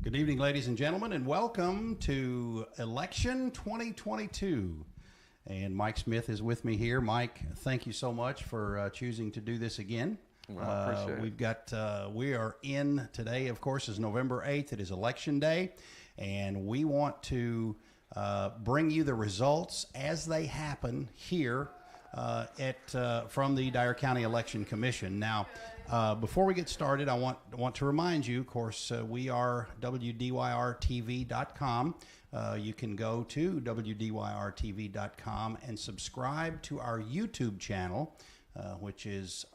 Good evening, ladies and gentlemen, and welcome to Election 2022. And Mike Smith is with me here. Mike, thank you so much for choosing to do this again. Well, I appreciate it. We are in today, of course, is November 8th. It is Election Day, and we want to bring you the results as they happen here from the Dyer County Election Commission. Now, before we get started, I want to remind you, of course, we are WDYR-TV.com. You can go to WDYR-TV.com and subscribe to our YouTube channel, which is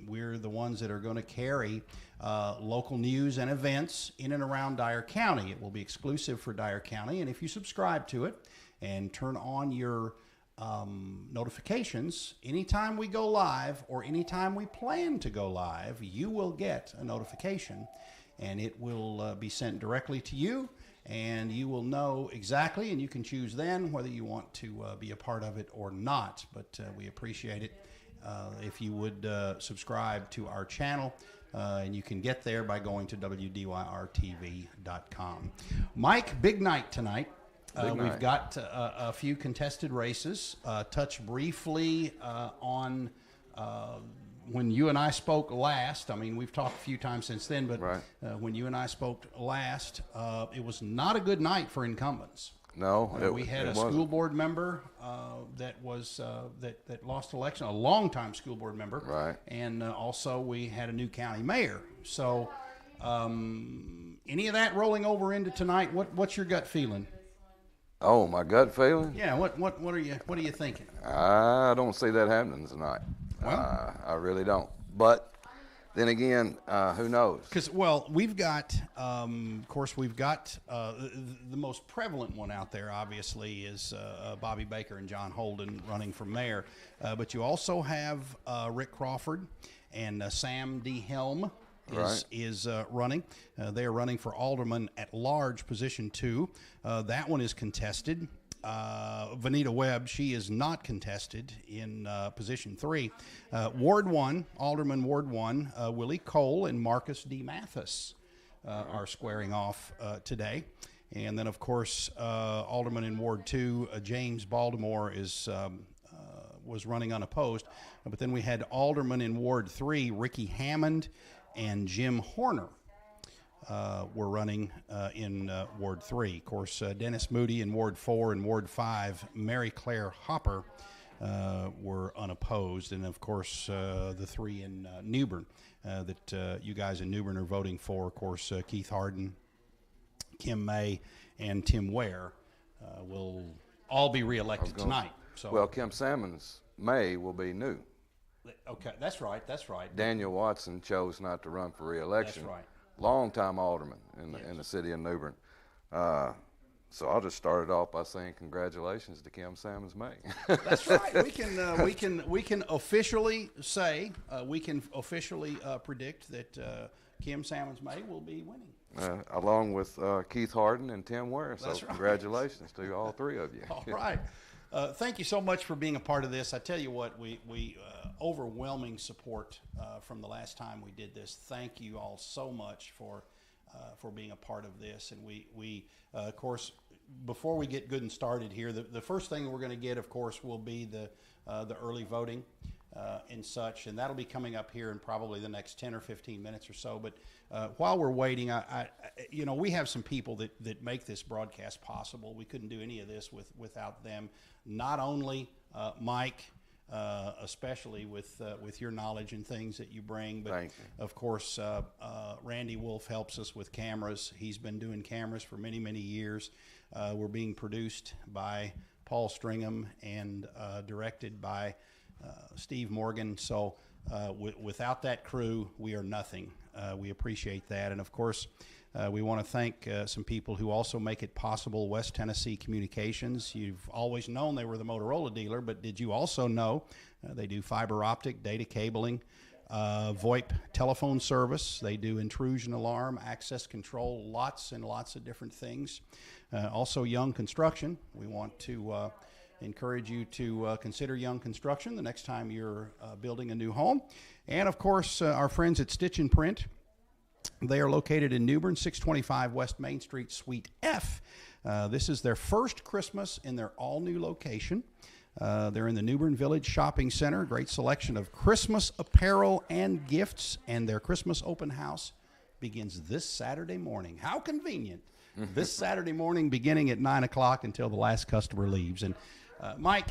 we're the ones that are going to carry local news and events in and around Dyer County. It will be exclusive for Dyer County, and if you subscribe to it and turn on your notifications, anytime we go live or anytime we plan to go live, you will get a notification, and it will be sent directly to you, and you will know exactly, and you can choose then whether you want to be a part of it or not. But we appreciate it if you would subscribe to our channel, and you can get there by going to WDYR-TV.com. Mike, big night tonight. We've got a few contested races. Touch briefly on when you and I spoke last. I mean, we've talked a few times since then, but when you and I spoke last, it was not a good night for incumbents. No, we had a school board member that was that lost election, a longtime school board member, right? And also we had a new county mayor. So, any of that rolling over into tonight? What's your gut feeling? Oh, my gut feeling? Yeah, what are you thinking? I don't see that happening tonight. Well, I really don't. But then again, who knows? Because we've got, of course, we've got the most prevalent one out there. Obviously, is Bobby Baker and John Holden running for mayor. But you also have Rick Crawford and Sam D. Helm. Is running. They are running for alderman at large, position 2. That one is contested. Vanita Webb, she is not contested in position 3. Ward 1, Alderman Ward 1, Willie Cole and Marcus D. Mathis are squaring off today. And then, of course, Alderman in Ward 2, James Baltimore was running unopposed. But then we had Alderman in Ward 3, Ricky Hammond and Jim Horner were running in Ward 3. Of course, Dennis Moody in Ward 4 and Ward 5, Mary Claire Hopper were unopposed. And, of course, the 3 in New Bern that you guys in New Bern are voting for, of course, Keith Harden, Kim May, and Tim Ware will all be reelected tonight. So, well, Kim Salmons May will be new. Okay, that's right. Daniel Watson chose not to run for re-election. That's right. Longtime alderman in the city of New Bern. So I'll just start it off by saying congratulations to Kim Salmons May. That's right. We can officially say predict that Kim Salmons May will be winning. Along with Keith Harden and Tim Ware. So That's right. Congratulations to all 3 of you. All right. Thank you so much for being a part of this. I tell you what, we overwhelming support from the last time we did this. Thank you all so much for being a part of this. And we of course, before we get good and started here, the first thing we're going to get, of course, will be the early voting and such, and that'll be coming up here in probably the next 10 or 15 minutes or so. But while we're waiting, we have some people that make this broadcast possible. We couldn't do any of this without them. Not only Mike, especially with your knowledge and things that you bring, but of course Randy Wolf helps us with cameras. He's been doing cameras for many, many years. We're being produced by Paul Stringham and directed by Steve Morgan. So without that crew, we are nothing. We appreciate that. And of course, we want to thank some people who also make it possible. West Tennessee Communications. You've always known they were the Motorola dealer, but did you also know they do fiber optic, data cabling, VoIP telephone service. They do intrusion alarm, access control, lots and lots of different things. Also Young Construction. We want to encourage you to consider Young Construction the next time you're building a new home. And of course, our friends at Stitch and Print. They are located in New Bern, 625 West Main Street, Suite F. This is their first Christmas in their all-new location. They're in the New Bern Village Shopping Center. Great selection of Christmas apparel and gifts, and their Christmas open house begins this Saturday morning. How convenient. This Saturday morning beginning at 9 o'clock until the last customer leaves. And Mike,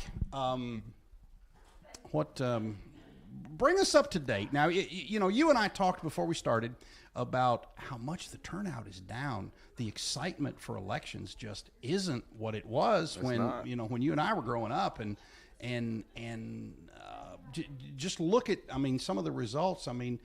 bring us up to date. Now, you know, you and I talked before we started about how much the turnout is down. The excitement for elections just isn't what it was when you and I were growing up, and just look at, I mean, some of the results. I mean,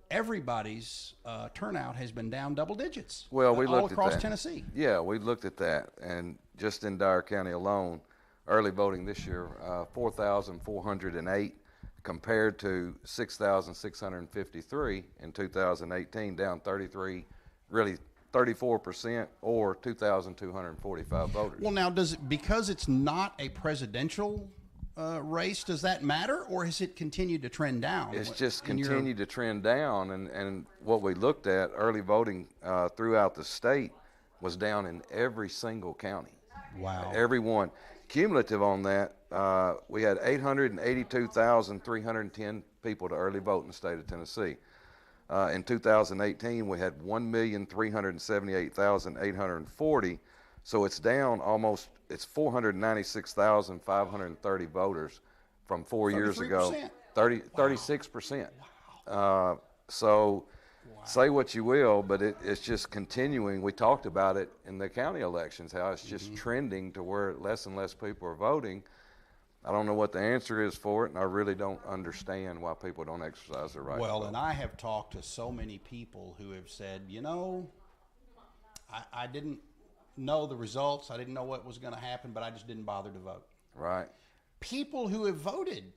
everybody's turnout has been down double digits. Well, we looked all across at that. Tennessee. Yeah, we looked at that, and just in Dyer County alone, early voting this year, 4,408 compared to 6,653 in 2018, down 34%, or 2,245 voters. Well, now, because it's not a presidential race, does that matter, or has it continued to trend down? It's just continued to trend down, and what we looked at, early voting throughout the state was down in every single county. Wow. Every one. Cumulative on that, we had 882,310 people to early vote in the state of Tennessee. In 2018, we had 1,378,840. So it's down almost, it's 496,530 voters from 4 years ago. 36%. Wow. Say what you will, but it's just continuing. We talked about it in the county elections, how it's just trending to where less and less people are voting. I don't know what the answer is for it, and I really don't understand why people don't exercise their right to vote. Well, and I have talked to so many people who have said, you know, I didn't know the results. I didn't know what was going to happen, but I just didn't bother to vote. Right. People who have voted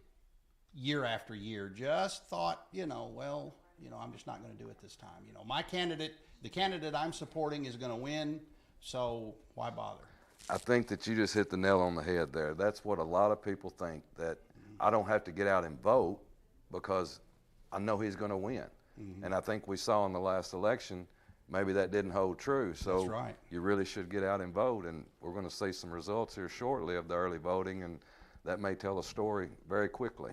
year after year just thought, you know, well, you know, I'm just not going to do it this time. You know, my candidate, the candidate I'm supporting is going to win, so why bother? I think that you just hit the nail on the head there. That's what a lot of people think, that I don't have to get out and vote because I know he's going to win. And I think we saw in the last election, maybe that didn't hold true. So that's right. You really should get out and vote, and we're going to see some results here shortly of the early voting, and that may tell a story very quickly.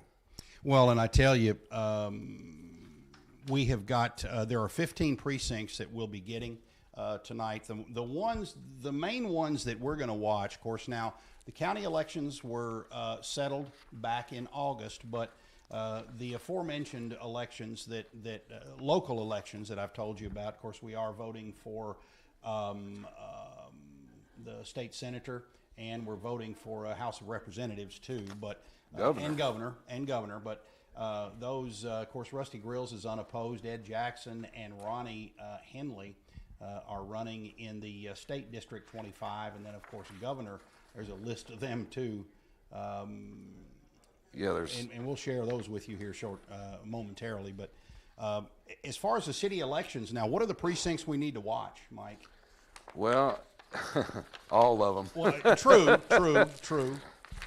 Well, and I tell you, we have got, there are 15 precincts that we'll be getting tonight. The main ones that we're going to watch, of course, now the county elections were settled back in August, but the aforementioned elections local elections that I've told you about, of course, we are voting for the state senator, and we're voting for a House of Representatives too, but governor, but those, of course, Rusty Grills is unopposed. Ed Jackson and Ronnie Henley are running in the State District 25, and then, of course, governor. There's a list of them too. And we'll share those with you here momentarily. But as far as the city elections, now, what are the precincts we need to watch, Mike? Well, all of them. Well, true.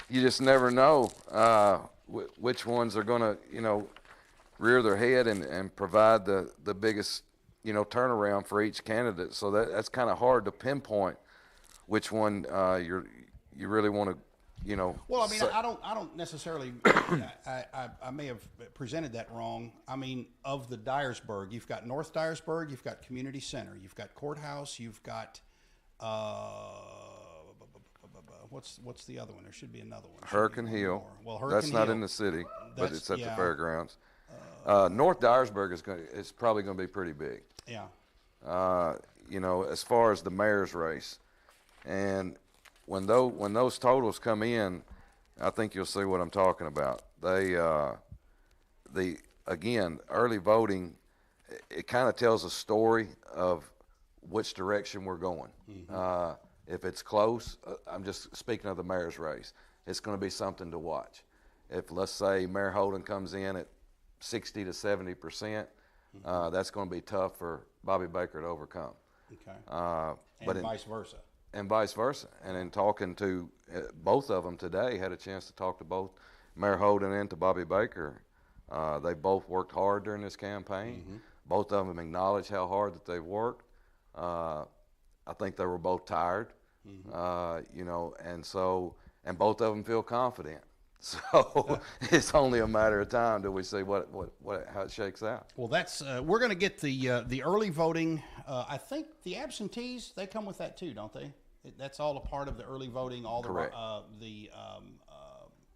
You just never know which ones are going to, rear their head and provide the biggest, turnaround for each candidate. So that's kind of hard to pinpoint which one you really want to, Well, I mean, I don't necessarily. I may have presented that wrong. I mean, of the Dyersburg, you've got North Dyersburg, you've got Community Center, you've got Courthouse, you've got. What's the other one? There should be another one. Hurricane Hill. Well, Hurricane that's not Hill. in the city, but it's at the fairgrounds. North Dyersburg is probably going to be pretty big. Yeah. As far as the mayor's race, and when those totals come in, I think you'll see what I'm talking about. Again, early voting, it kind of tells a story of which direction we're going. If it's close, I'm just speaking of the mayor's race, it's going to be something to watch. If, let's say, Mayor Holden comes in at 60 to 70%, that's going to be tough for Bobby Baker to overcome. Okay. But vice versa. And vice versa. And in talking to both of them today, had a chance to talk to both Mayor Holden and to Bobby Baker. They both worked hard during this campaign. Both of them acknowledge how hard that they've worked. I think they were both tired, you know, and both of them feel confident. So it's only a matter of time till we see how it shakes out. Well, that's we're going to get the early voting. I think the absentees, they come with that too, don't they? That's all a part of the early voting. All Correct. the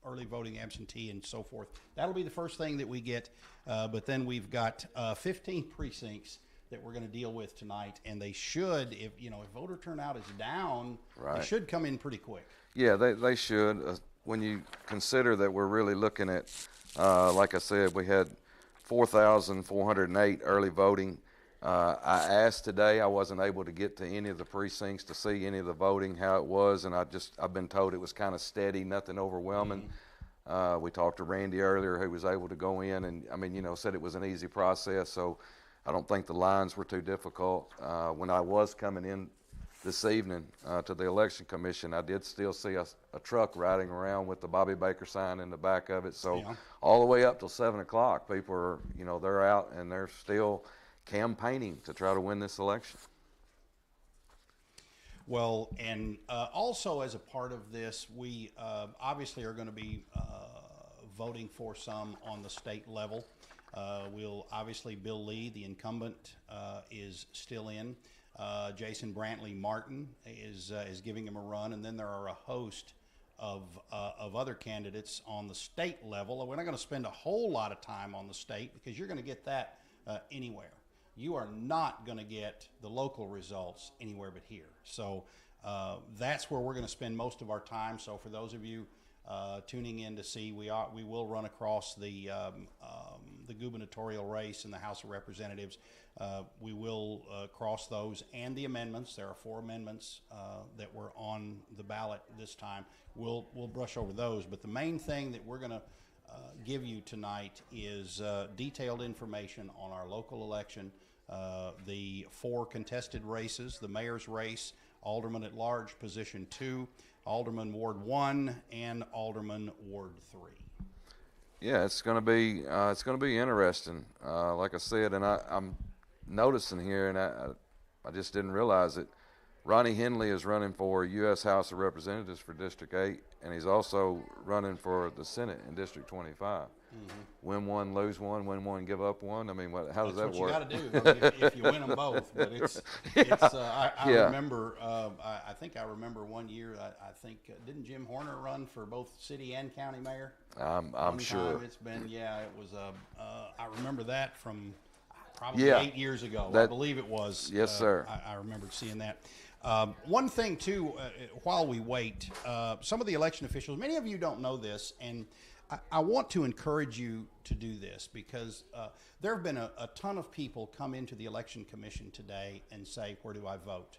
early voting absentee and so forth. That'll be the first thing that we get. But then we've got 15 precincts that we're going to deal with tonight, and they should, if voter turnout is down, Right. they should come in pretty quick. Yeah, they should. When you consider that we're really looking at, like I said, we had 4,408 early voting. I asked today, I wasn't able to get to any of the precincts to see any of the voting, how it was, and I've been told it was kind of steady, nothing overwhelming. We talked to Randy earlier, who was able to go in and, said it was an easy process, so I don't think the lines were too difficult. When I was coming in this evening to the election commission, I did still see a truck riding around with the Bobby Baker sign in the back of it. So all the way up till 7 o'clock, people are, they're out and they're still campaigning to try to win this election. Well, and also as a part of this, we obviously are going to be voting for some on the state level. We'll obviously, Bill Lee, the incumbent, is still in. Jason Brantley Martin is giving him a run, and then there are a host of other candidates on the state level. We're not going to spend a whole lot of time on the state because you're going to get that anywhere. You are not going to get the local results anywhere but here. So that's where we're going to spend most of our time. So for those of you tuning in to see, we will run across the gubernatorial race in the House of Representatives. We will cross those and the amendments. There are 4 amendments that were on the ballot this time. We'll brush over those, but the main thing that we're going to give you tonight is detailed information on our local election, the 4 contested races, the mayor's race, alderman at large position 2, alderman ward 1, and alderman ward 3. Yeah, it's going to be interesting. Like I said, and I'm noticing here, and I just didn't realize it. Ronnie Henley is running for U.S. House of Representatives for District 8, and he's also running for the Senate in District 25. Win one, lose one, win one, give up one. I mean, how does that work? That's what you got to do if you win them both. But I remember, I think I remember one year, I think, didn't Jim Horner run for both city and county mayor? I'm sure. It's been, it was, I remember that from probably 8 years ago. I believe it was. Yes, sir. I remembered seeing that. One thing, too, while we wait, some of the election officials, many of you don't know this, and I want to encourage you to do this because there have been a ton of people come into the Election Commission today and say, where do I vote?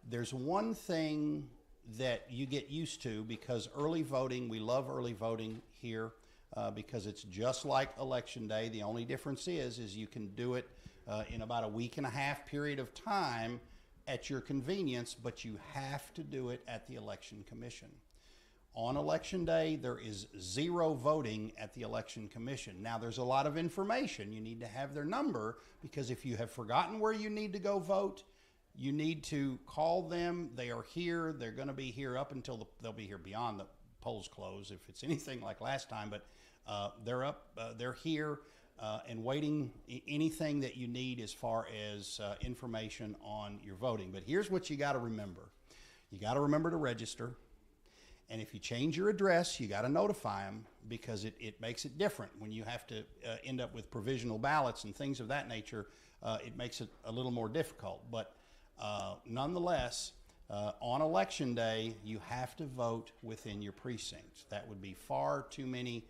There's one thing that you get used to because early voting, we love early voting here because it's just like Election Day. The only difference is you can do it in about a week and a half period of time at your convenience, but you have to do it at the Election Commission. On Election Day, there is 0 voting at the Election Commission. Now, there's a lot of information. You need to have their number because if you have forgotten where you need to go vote, you need to call them. They are here. They're going to be here up until they'll be here beyond the polls close if it's anything like last time, but they're here and waiting anything that you need as far as information on your voting. But here's what you got to remember. You got to remember to register. And if you change your address, you got to notify them because it makes it different. When you have to end up with provisional ballots and things of that nature, it makes it a little more difficult. But nonetheless, on Election Day, you have to vote within your precincts. That would be far too many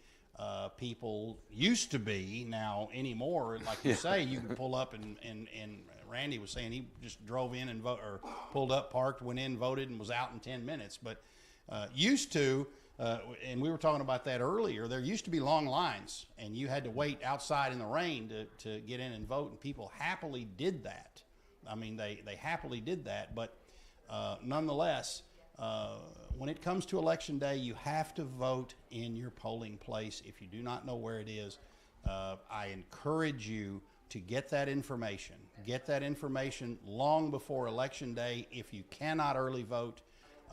people used to be. Now anymore, like you say, you can pull up and Randy was saying he just drove in and or pulled up, parked, went in, voted, and was out in 10 minutes. But used to, and we were talking about that earlier, there used to be long lines, and you had to wait outside in the rain to get in and vote, and people happily did that. I mean, they happily did that, but nonetheless, when it comes to Election Day, you have to vote in your polling place. If you do not know where it is, I encourage you to get that information. Get that information long before Election Day if you cannot early vote,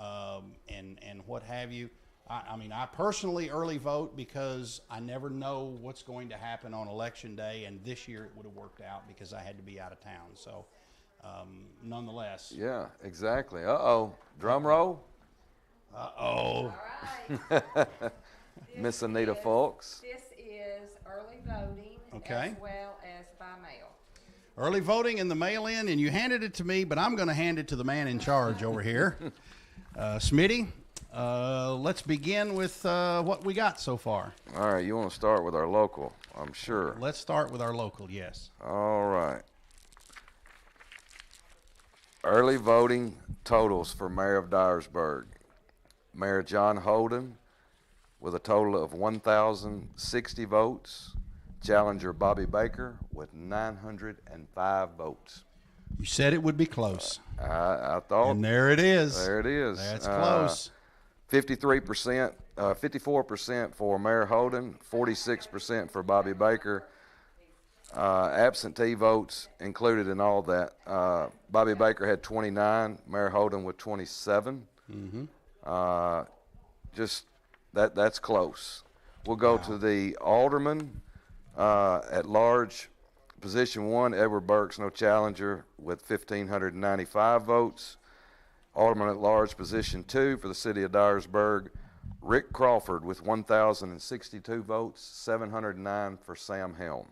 and what have you. I mean, I personally early vote because I never know what's going to happen on Election Day, and this year it would have worked out because I had to be out of town. So, nonetheless. Yeah, exactly. Uh-oh. Drum roll. Uh-oh. All right. Miss Anita Folks. This is early voting Okay. as well as by mail. Early voting and the mail-in, and you handed it to me, but I'm going to hand it to the man in charge over here. Smitty, let's begin with what we got so far. All right, you want to start with our local, I'm sure. Let's start with our local, yes. All right. Early voting totals for Mayor of Dyersburg. Mayor John Holden with a total of 1,060 votes. Challenger Bobby Baker with 905 votes. You said it would be close. I thought. And there it is. There it is. That's close. 53%, 54% for Mayor Holden, 46% for Bobby Baker. Absentee votes included in all that. Bobby Baker had 29, Mayor Holden with 27. Just that's close. We'll go to the alderman at large. Position 1, Edward Burks, no challenger, with 1,595 votes. Alderman at large, position 2 for the city of Dyersburg, Rick Crawford with 1,062 votes, 709 for Sam Helm.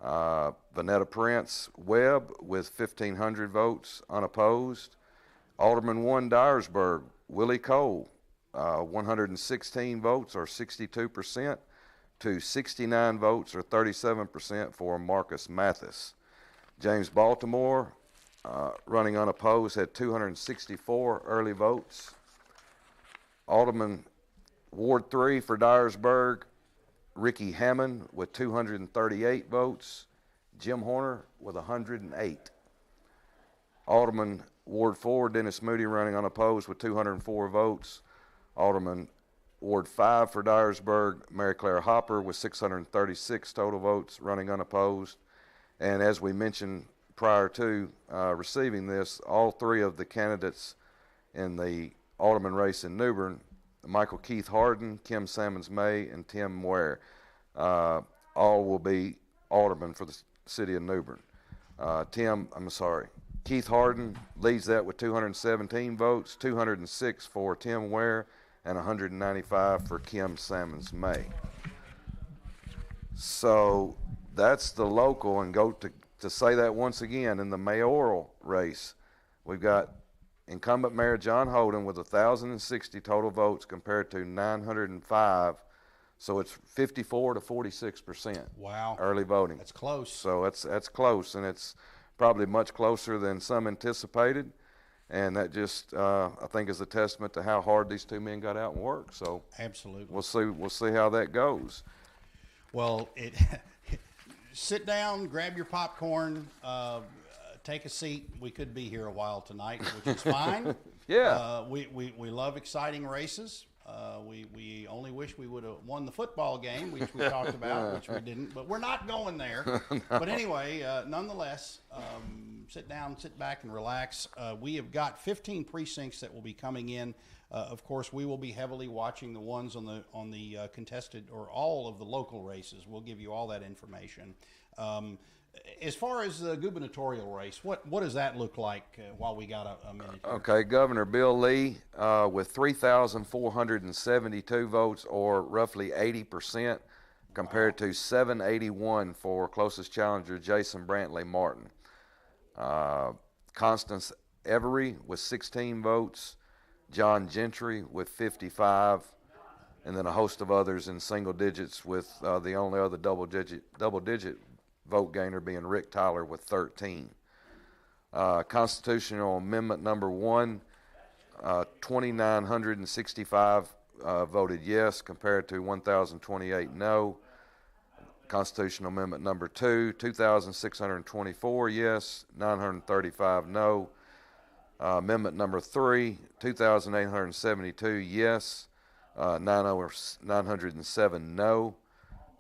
Vanetta Prince Webb with 1,500 votes, unopposed. Alderman 1, Dyersburg, Willie Cole, 116 votes, or 62%, to 69 votes, or 37% for Marcus Mathis. James Baltimore, running unopposed, had 264 early votes. Alderman Ward 3 for Dyersburg, Ricky Hammond with 238 votes. Jim Horner with 108. Alderman Ward 4, Dennis Moody, running unopposed with 204 votes. Alderman Ward 5 for Dyersburg, Mary Claire Hopper with 636 total votes, running unopposed. And as we mentioned prior to receiving this, all 3 of the candidates in the alderman race in New Bern, Michael Keith Harden, Kim Sammons May, and Tim Ware, all will be aldermen for the city of New Bern. Keith Harden leads that with 217 votes, 206 for Tim Ware, and 195 for Kim Sammons May. So that's the local, and go to say that once again, in the mayoral race, we've got incumbent Mayor John Holden with 1,060 total votes compared to 905, so it's 54 to 46%. Wow. Early voting. That's close. So that's close, and it's probably much closer than some anticipated. And that just, I think, is a testament to how hard these 2 men got out and worked. So absolutely, we'll see how that goes. Well, sit down, grab your popcorn, take a seat. We could be here a while tonight, which is fine. Yeah. We love exciting races. We only wish we would have won the football game, which we talked about, which we didn't. But we're not going there. No. But anyway, nonetheless, sit down, sit back, and relax. We have got 15 precincts that will be coming in. Of course, we will be heavily watching the ones on the contested, or all of the local races. We'll give you all that information. As far as the gubernatorial race, what does that look like while we got a minute here? Okay, Governor Bill Lee with 3,472 votes, or roughly 80%, compared to 781 for closest challenger Jason Brantley Martin. Constance Every with 16 votes, John Gentry with 55, and then a host of others in single digits, with the only other double digit vote gainer being Rick Tyler with 13. Constitutional Amendment number 1, 2,965 voted yes compared to 1,028 no. Constitutional Amendment number 2, 2,624 yes, 935 no. Amendment number 3, 2,872 yes, 907 no.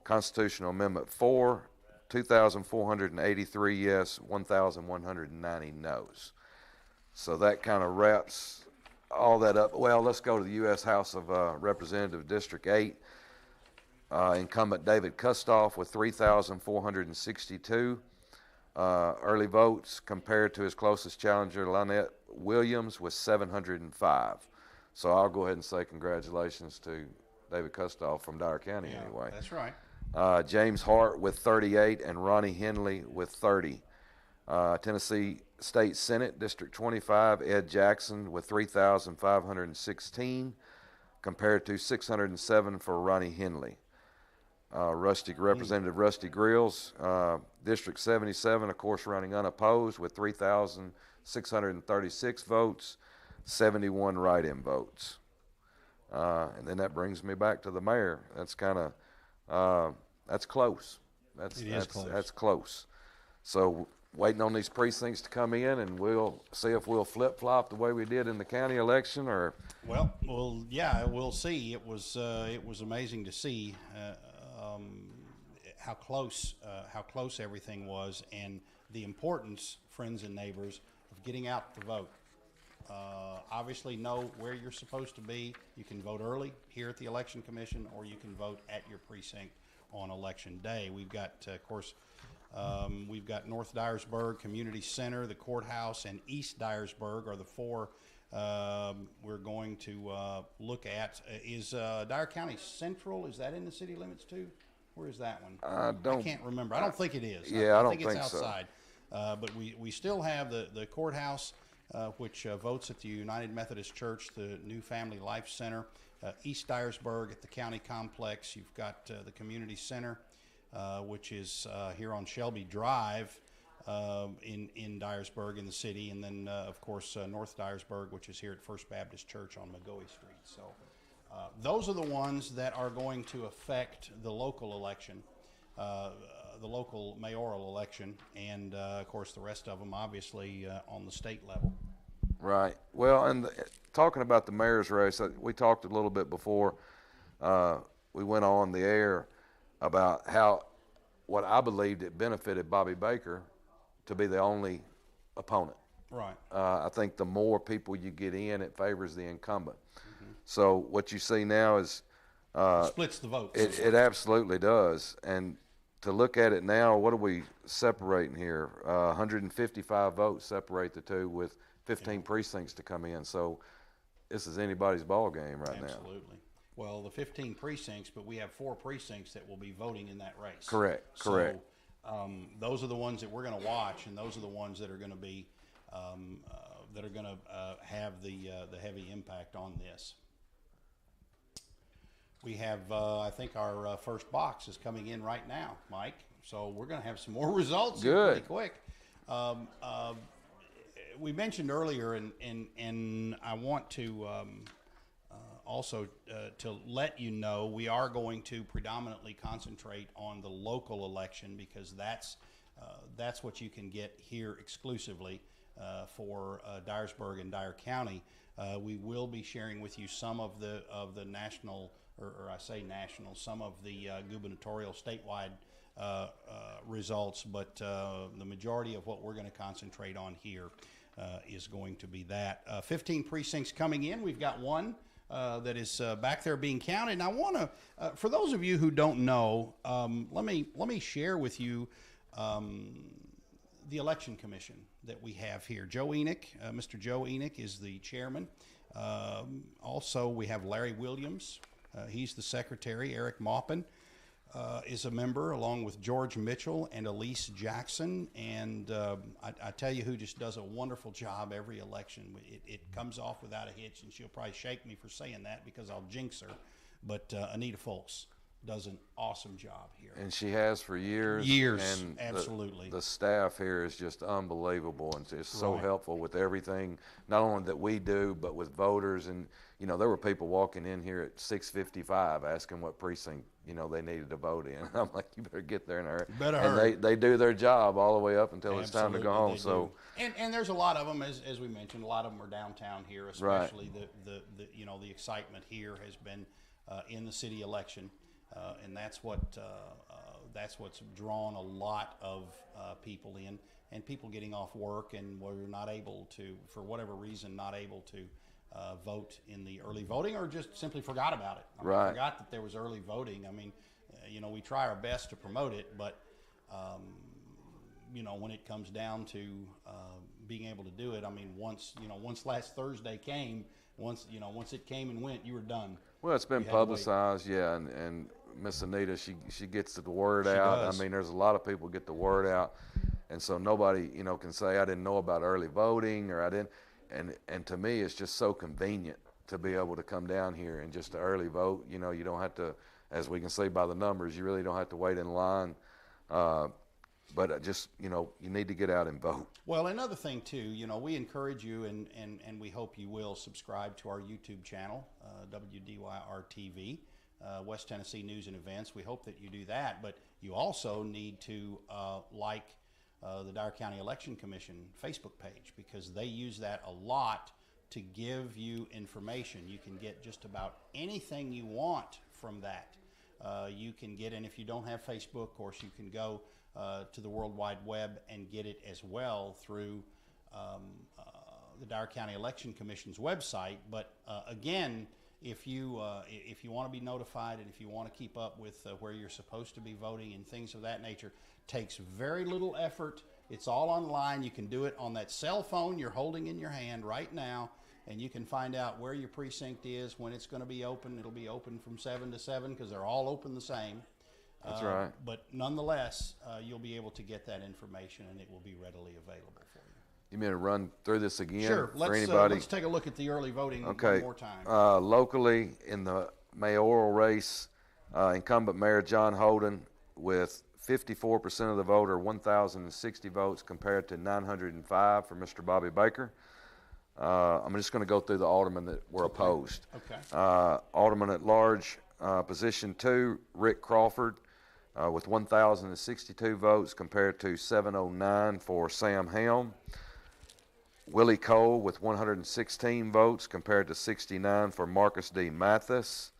Constitutional Amendment 4, 2,483 yes, 1,190 no's. So that kind of wraps all that up. Well, let's go to the U.S. House of Representatives, District 8. Incumbent David Kustoff with 3,462 early votes compared to his closest challenger, Lynette Williams, with 705. So I'll go ahead and say congratulations to David Kustoff from Dyer County anyway. That's right. James Hart with 38 and Ronnie Henley with 30. Tennessee State Senate, District 25, Ed Jackson with 3,516 compared to 607 for Ronnie Henley. Representative Rusty Grills, District 77, of course, running unopposed with 3,636 votes, 71 write-in votes. And then that brings me back to the mayor. That's kind of, that's close. That's close. So waiting on these precincts to come in, and we'll see if we'll flip-flop the way we did in the county election, or. Well, yeah, we'll see. It was amazing to see how close everything was, and the importance, friends and neighbors, of getting out to vote. Obviously, know where you're supposed to be. You can vote early here at the Election Commission, or you can vote at your precinct on Election Day. We've got, of course, we've got North Dyersburg Community Center, the courthouse, and East Dyersburg are the four we're going to look at. Is Dyer County Central, is that in the city limits too? Where is that one? I can't remember. I don't think it is. Yeah, I don't think it's outside. So. But we still have the courthouse, which votes at the United Methodist Church, the New Family Life Center, East Dyersburg at the county complex. You've got the community center, which is here on Shelby Drive in Dyersburg in the city, and then of course North Dyersburg, which is here at First Baptist Church on McGoey Street. So those are the ones that are going to affect the local election, the local mayoral election, and of course the rest of them obviously on the state level. Right. Well, and talking about the mayor's race, we talked a little bit before we went on the air about how what I believed it benefited Bobby Baker to be the only opponent. Right. I think the more people you get in, it favors the incumbent. Mm-hmm. So what you see now is splits the votes. It absolutely does. And to look at it now, what are we separating here? 155 votes separate the two, with 15 precincts to come in. So this is anybody's ball game right now. Absolutely. Well, the 15 precincts, but we have 4 precincts that will be voting in that race. Correct. So, those are the ones that we're going to watch, and those are the ones that are going to be have the heavy impact on this. We have, I think, our first box is coming in right now, Mike. So we're going to have some more results pretty quick. We mentioned earlier, and I want to also to let you know, we are going to predominantly concentrate on the local election, because that's what you can get here exclusively for Dyersburg and Dyer County. We will be sharing with you some of the national, or I say national, some of the gubernatorial statewide results, but the majority of what we're going to concentrate on here is going to be that. 15 precincts coming in. We've got one that is back there being counted. And I want to, for those of you who don't know, let me share with you the election commission that we have here. Joe Enoch, Mr. Joe Enoch is the chairman. Also, we have Larry Williams. He's the secretary. Eric Maupin is a member, along with George Mitchell and Elise Jackson. And I tell you who just does a wonderful job every election. It comes off without a hitch, and she'll probably shake me for saying that because I'll jinx her. But Anita Folks does an awesome job here. And she has for years. And absolutely. The staff here is just unbelievable, and it's so helpful with everything, not only that we do, but with voters. And, you know, there were people walking in here at 6:55 asking what precinct, you know, they needed to vote in. I'm like, you better get there and hurry. Better hurry. And they do their job all the way up until it's time to go home. So, and there's a lot of them, as we mentioned, a lot of them are downtown here, especially the you know, the excitement here has been in the city election. And that's what that's what's drawn a lot of people in, and people getting off work and were not able to, for whatever reason, not able to vote in the early voting, or just simply forgot about it. I mean, Right. forgot that there was early voting. I mean, we try our best to promote it, but when it comes down to being able to do it, I mean, once last Thursday came, once it came and went, you were done. Well, it's been publicized, yeah, and Miss Anita, she gets the word out. Does. I mean, there's a lot of people get the word out, and so nobody, can say I didn't know about early voting or I didn't. And to me, it's just so convenient to be able to come down here and just to early vote. You don't have to, as we can see by the numbers, you really don't have to wait in line. But just, you need to get out and vote. Well, another thing too, we encourage you and we hope you will subscribe to our YouTube channel, WDYR-TV, West Tennessee News and Events. We hope that you do that, but you also need to like the Dyer County Election Commission Facebook page, because they use that a lot to give you information. You can get just about anything you want from that. You can get, and if you don't have Facebook, of course, you can go to the World Wide Web and get it as well through the Dyer County Election Commission's website. But again, if you want to be notified and if you want to keep up with where you're supposed to be voting and things of that nature, takes very little effort. It's all online. You can do it on that cell phone you're holding in your hand right now, and you can find out where your precinct is, when it's going to be open. It'll be open from 7 to 7 because they're all open the same. That's right. But nonetheless, you'll be able to get that information, and it will be readily available for you. You mean to run through this again? Sure. For anybody? Let's take a look at the early voting one more time. Locally, in the mayoral race, incumbent Mayor John Holden with 54% of the vote, or 1,060 votes, compared to 905 for Mr. Bobby Baker. I'm just going to go through the aldermen that were opposed. Okay. Alderman at large, position 2, Rick Crawford, with 1,062 votes compared to 709 for Sam Helm. Willie Cole with 116 votes compared to 69 for Marcus D. Mathis.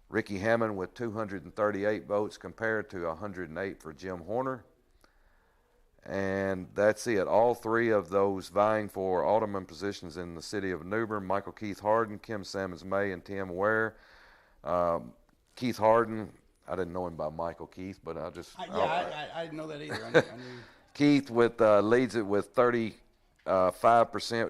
Ricky Hammond with 238 votes compared to 108 for Jim Horner. And that's it. All three of those vying for alderman positions in the city of New Bern: Michael Keith Harden, Kim Sammons May, and Tim Ware. Keith Harden, I didn't know him by Michael Keith, but I didn't know that either. I knew. Keith leads it with 35%,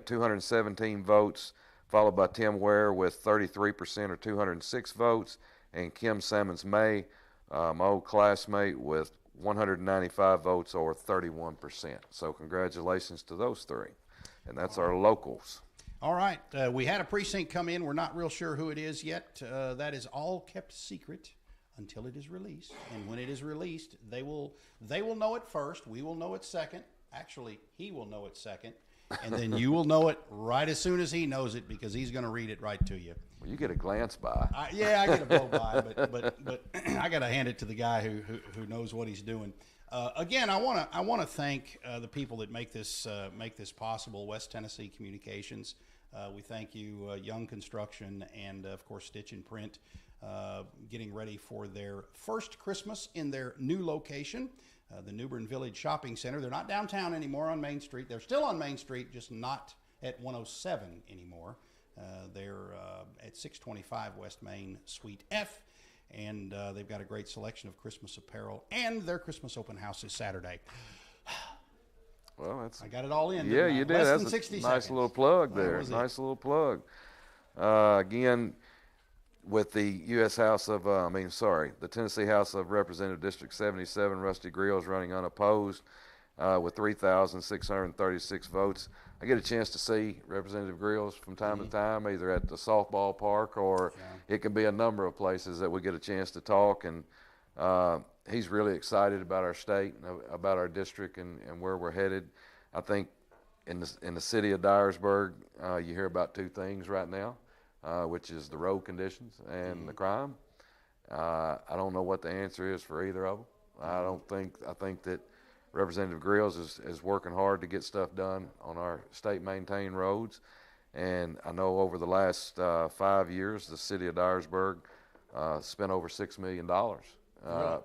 217 votes, followed by Tim Ware with 33%, or 206 votes, and Kim Sammons May, my old classmate, with 195 votes, or 31%. So congratulations to those three. And that's our locals. All right. We had a precinct come in. We're not real sure who it is yet. That is all kept secret until it is released. And when it is released, they will know it first. We will know it second. Actually, he will know it second. And then you will know it right as soon as he knows it, because he's going to read it right to you. Well, you get a glance by. I get a blow by, but I got to hand it to the guy who knows what he's doing. Again, I want to thank the people that make this possible. West Tennessee Communications. We thank you, Young Construction, and of course Stitch and Print, getting ready for their first Christmas in their new location, the New Bern Village Shopping Center. They're not downtown anymore on Main Street. They're still on Main Street, just not at 107 anymore. They're at 625 West Main, Suite F, and they've got a great selection of Christmas apparel, and their Christmas open house is Saturday. Well, I got it all in. Yeah, you did. Less That's than 60 nice seconds. little plug there. Nice little plug. Again, with the the Tennessee House of Representatives District 77, Rusty Grills running unopposed with 3,636 votes. I get a chance to see Representative Grills from time to time, either at the softball park or it can be a number of places that we get a chance to talk. And he's really excited about our state, and about our district, and where we're headed. I think in the city of Dyersburg, you hear about two things right now, which is the road conditions and the crime. I don't know what the answer is for either of them. I think that Representative Grills is working hard to get stuff done on our state maintained roads. And I know over the last 5 years, the city of Dyersburg spent over $6 million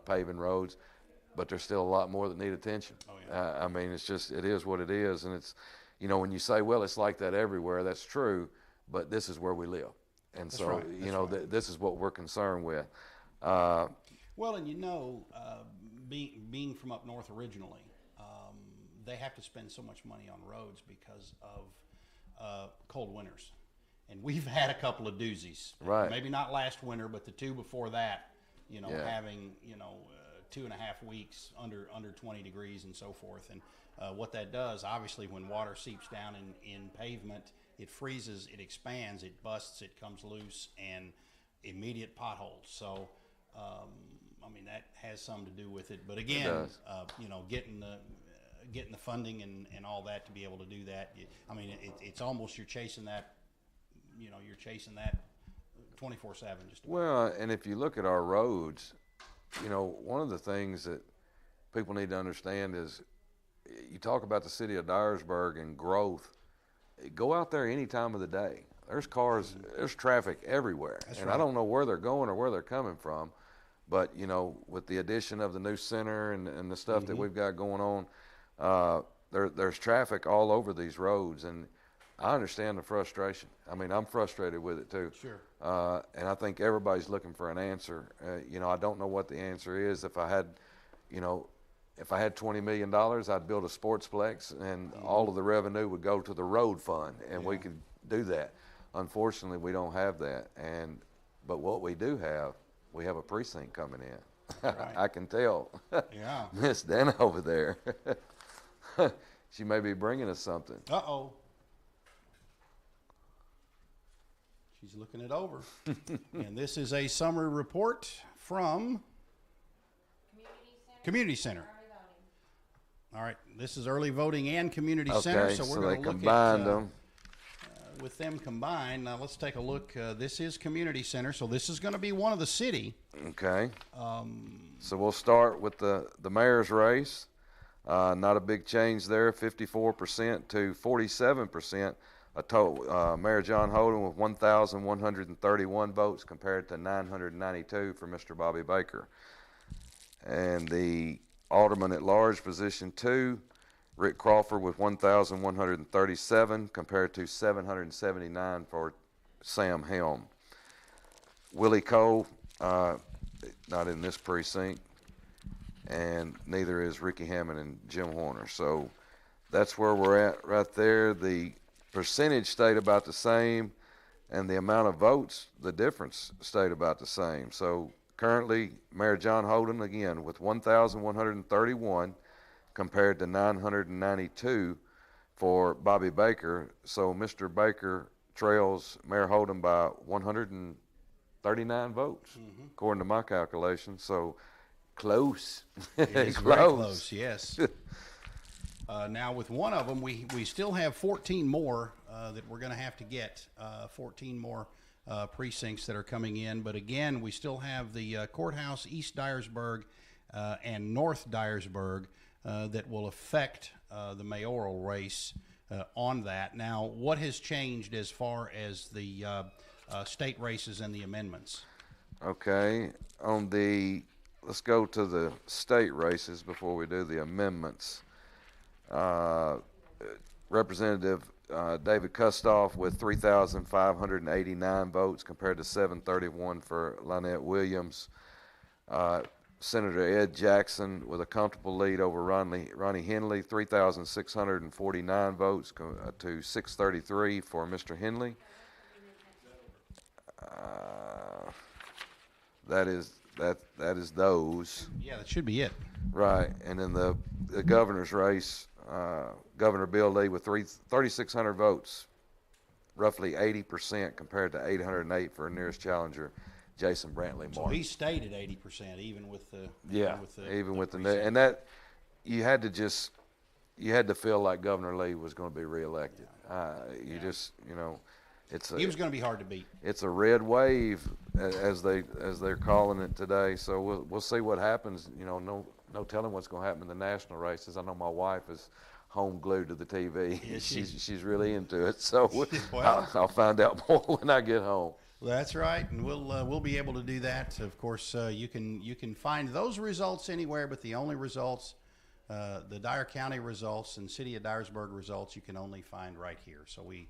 paving roads. but there's still a lot more that need attention. Oh, yeah. I mean, it is what it is. And it's, when you say, well, it's like that everywhere, that's true, but this is where we live. And That's so, right. this is what we're concerned with. Well, and being from up north originally, they have to spend so much money on roads because of cold winters. And we've had a couple of doozies. Right. Maybe not last winter, but the two before that, Yeah. having, 2.5 weeks under 20 degrees and so forth. And what that does, obviously, when water seeps down in pavement, it freezes, it expands, it busts, it comes loose, and immediate potholes. So, that has something to do with it. But again, getting the funding and all that to be able to do that, it's almost you're chasing that 24/7. Well, and if you look at our roads, one of the things that people need to understand is, you talk about the city of Dyersburg and growth. Go out there any time of the day. There's cars, there's traffic everywhere. That's and right. I don't know where they're going or where they're coming from, but with the addition of the new center and the stuff that we've got going on, there's traffic all over these roads, and I understand the frustration. I'm frustrated with it too. Sure. And I think everybody's looking for an answer. I don't know what the answer is. If I had $20 million, I'd build a sportsplex, and all of the revenue would go to the road fund, and we could do that. Unfortunately, we don't have that. But what we do have, we have a precinct coming in. Right. I can tell. Yeah. Miss Dana over there. She may be bringing us something. Uh-oh. She's looking it over. And this is a summary report from Community Center. All right, this is early voting and community center, so we're going to look at them. With them combined. Now let's take a look. This is community center, so this is going to be one of the city. Okay. So we'll start with the mayor's race. Not a big change there, 54% to 47%. Mayor John Holden with 1,131 votes compared to 992 for Mr. Bobby Baker. And the Alderman at Large, position 2, Rick Crawford with 1,137 compared to 779 for Sam Helm. Willie Cole, not in this precinct, and neither is Ricky Hammond and Jim Horner. So that's where we're at right there. The percentage stayed about the same, and the amount of votes, the difference stayed about the same. So currently, Mayor John Holden, again, with 1,131 compared to 992 for Bobby Baker. So Mr. Baker trails Mayor Holden by 139 votes, according to my calculations. So close. It is very close, yes. Now, with one of them, we still have 14 more that we're going to have to get, 14 more precincts that are coming in. But again, we still have the courthouse, East Dyersburg and North Dyersburg, that will affect the mayoral race on that. Now, what has changed as far as the state races and the amendments? Okay, let's go to the state races before we do the amendments. Representative David Kustoff with 3,589 votes compared to 731 for Lynette Williams. Senator Ed Jackson with a comfortable lead over Ronnie Henley, 3,649 votes to 633 for Mr. Henley. That is those. Yeah, that should be it. Right, and then the governor's race, Governor Bill Lee with 3,600 votes, roughly 80% compared to 808 for nearest challenger, Jason Brantley Martin. So he stayed at 80%, even with the and that you had to feel like Governor Lee was going to be reelected. He was going to be hard to beat. It's a red wave, as they're calling it today. So we'll see what happens. No telling what's going to happen in the national races. I know my wife is home glued to the TV. She's really into it. So I'll find out more when I get home. That's right, and we'll be able to do that. Of course, you can find those results anywhere, but the only results, the Dyer County results and City of Dyersburg results, you can only find right here. So we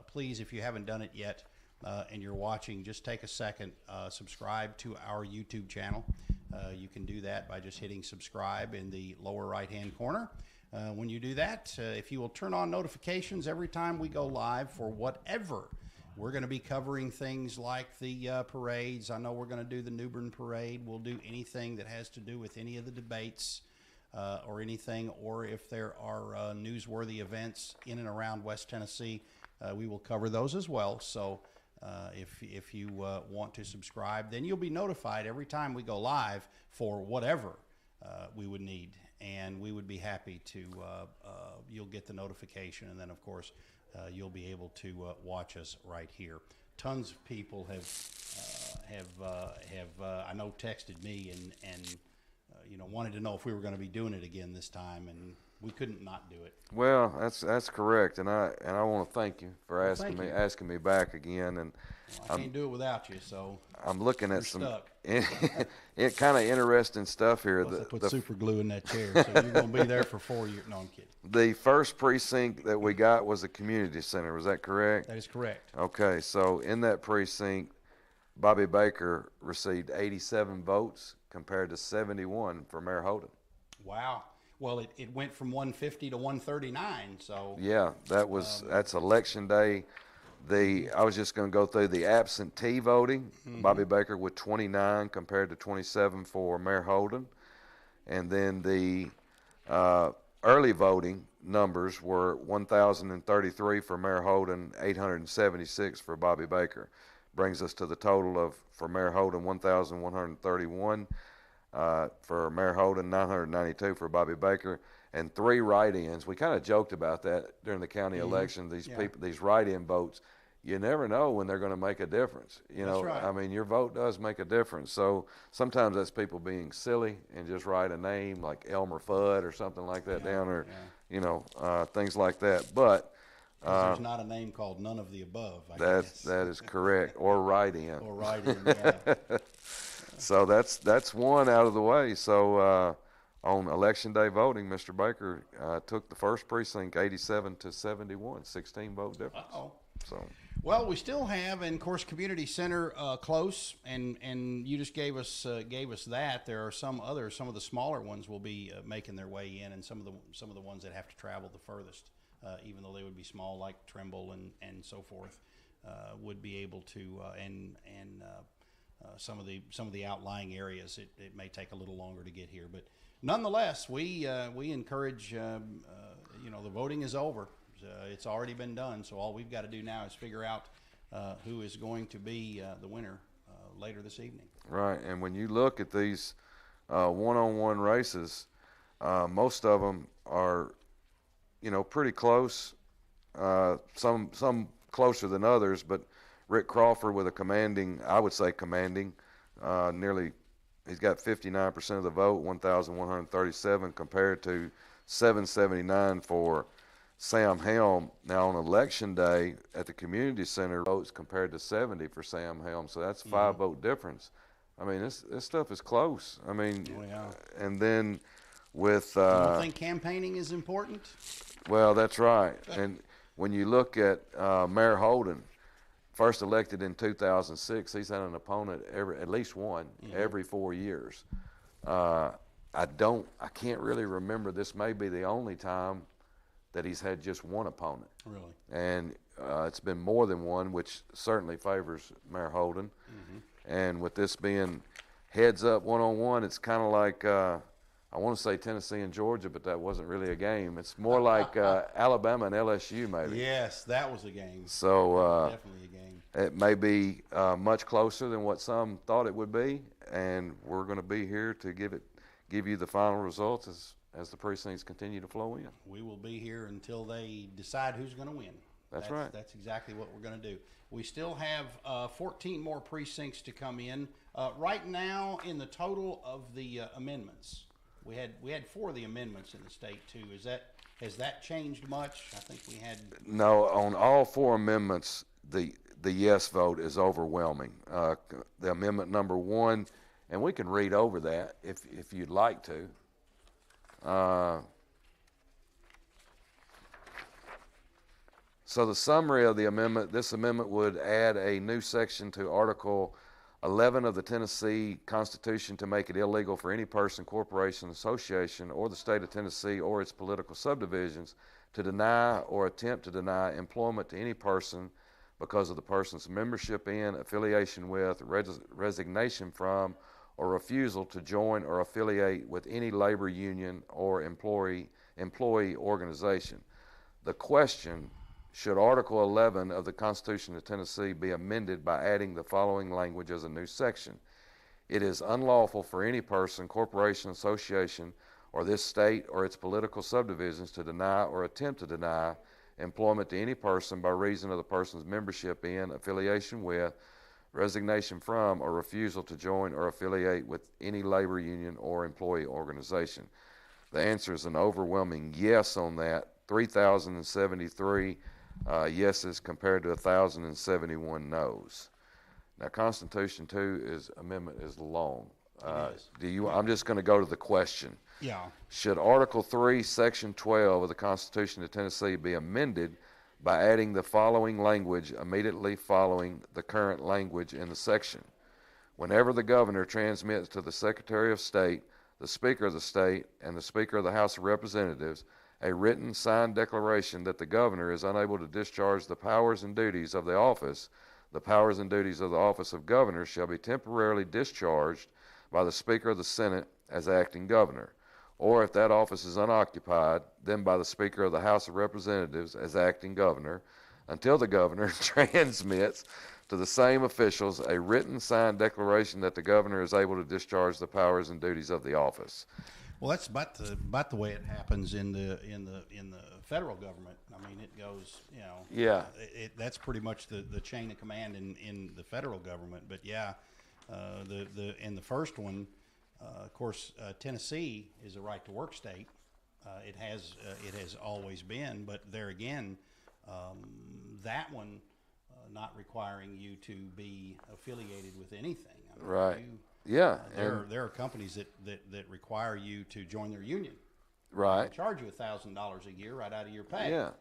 please, if you haven't done it yet, and you're watching, just take a second, subscribe to our YouTube channel. You can do that by just hitting subscribe in the lower right-hand corner. When you do that, if you will turn on notifications every time we go live for whatever. We're going to be covering things like the parades. I know we're going to do the Newbern Parade. We'll do anything that has to do with any of the debates or anything, or if there are newsworthy events in and around West Tennessee, we will cover those as well. So if you want to subscribe, then you'll be notified every time we go live for whatever we would need, and we would be happy to, you'll get the notification, and then of course you'll be able to watch us right here. Tons of people have I know texted me and you know, wanted to know if we were going to be doing it again this time, and we couldn't not do it. Well, that's correct, and I want to thank you for asking me back again. And well, I can't do it without you, so I'm looking at some stuck. it kind of interesting stuff here. Plus I put super glue in that chair, so you're going to be there for 4 years. No, I'm kidding. The first precinct that we got was the community center. Was that correct? That is correct. Okay, so in that precinct, Bobby Baker received 87 votes compared to 71 for Mayor Holden. Wow. Well, it went from 150 to 139. So yeah, that's election day. I was just going to go through the absentee voting. Mm-hmm. Bobby Baker with 29 compared to 27 for Mayor Holden, and then the early voting numbers were 1,033 for Mayor Holden, 876 for Bobby Baker. Brings us to the total of, for Mayor Holden, 1,131, for Mayor Holden, 992 for Bobby Baker, and 3 write-ins. We kind of joked about that during the county election. These people, these write-in votes, you never know when they're going to make a difference. You know, right. I mean, your vote does make a difference. So sometimes that's people being silly and just write a name like Elmer Fudd or something like that down, or you know, things like that. But there's not a name called none of the above. I guess. That is correct, or write-in. Or write-in, yeah. So that's one out of the way. So on election day voting, Mr. Baker took the first precinct 87 to 71, 16 vote difference. Uh-oh. So. Well, we still have, and of course, community center close, and you just gave us that. There are some of the smaller ones will be making their way in, and some of the ones that have to travel the furthest, even though they would be small, like Trimble and so forth, would be able to, and some of the outlying areas, it may take a little longer to get here, but nonetheless, we encourage. You know, the voting is over. It's already been done, so all we've got to do now is figure out who is going to be the winner later this evening. Right, and when you look at these one-on-one races, most of them are, you know, pretty close. Some closer than others, but Rick Crawford with a commanding, I would say commanding, nearly, he's got 59% of the vote, 1,137 compared to 779 for Sam Helm. Now on election day at the community center, votes compared to 70 for Sam Helm, so that's 5 vote difference. I mean, this stuff is close. I mean, and then with you don't think campaigning is important? Well, that's right. And when you look at Mayor Holden, first elected in 2006, he's had an opponent at least one every 4 years. I can't really remember. This may be the only time that he's had just one opponent. Really? And it's been more than one, which certainly favors Mayor Holden. Mm-hmm. And with this being heads up one-on-one, it's kind of like, I want to say Tennessee and Georgia, but that wasn't really a game. It's more like Alabama and LSU maybe. Yes, that was a game. So definitely a game. It may be much closer than what some thought it would be, and we're going to be here to give you the final results as the precincts continue to flow in. We will be here until they decide who's going to win. That's right. That's exactly what we're going to do. We still have 14 more precincts to come in. Right now, in the total of the amendments, we had 4 of the amendments in the state too. Has that changed much? I think we had. No, on all 4 amendments, the the yes vote is overwhelming. The amendment number 1, and we can read over that if you'd like to. So the summary of the amendment, this amendment would add a new section to Article 11 of the Tennessee Constitution to make it illegal for any person, corporation, association, or the state of Tennessee or its political subdivisions to deny or attempt to deny employment to any person because of the person's membership in, affiliation with, resignation from, or refusal to join or affiliate with any labor union or employee organization. The question: should Article 11 of the Constitution of Tennessee be amended by adding the following language as a new section? It is unlawful for any person, corporation, association, or this state or its political subdivisions to deny or attempt to deny employment to any person by reason of the person's membership in, affiliation with, resignation from, or refusal to join or affiliate with any labor union or employee organization. The answer is an overwhelming yes on that. 3,073 yeses compared to 1,071 noes. Now, Constitution 2 amendment is long. I'm just going to go to the question. Yeah. Should Article 3, Section 12 of the Constitution of Tennessee be amended by adding the following language immediately following the current language in the section? Whenever the governor transmits to the Secretary of State, the Speaker of the State, and the Speaker of the House of Representatives a written signed declaration that the governor is unable to discharge the powers and duties of the office, the powers and duties of the office of governor shall be temporarily discharged by the Speaker of the Senate as acting governor, or if that office is unoccupied, then by the Speaker of the House of Representatives as acting governor, until the governor transmits to the same officials a written signed declaration that the governor is able to discharge the powers and duties of the office. Well, that's about the way it happens in the federal government. I mean, it goes, Yeah. That's pretty much the chain of command in the federal government. But yeah, in the first one, of course, Tennessee is a right to work state. It has always been, but there again, that one not requiring you to be affiliated with anything. I mean, Right. Yeah. There are companies that require you to join their union. Right. They'll charge you $1,000 a year right out of your pay. Yeah.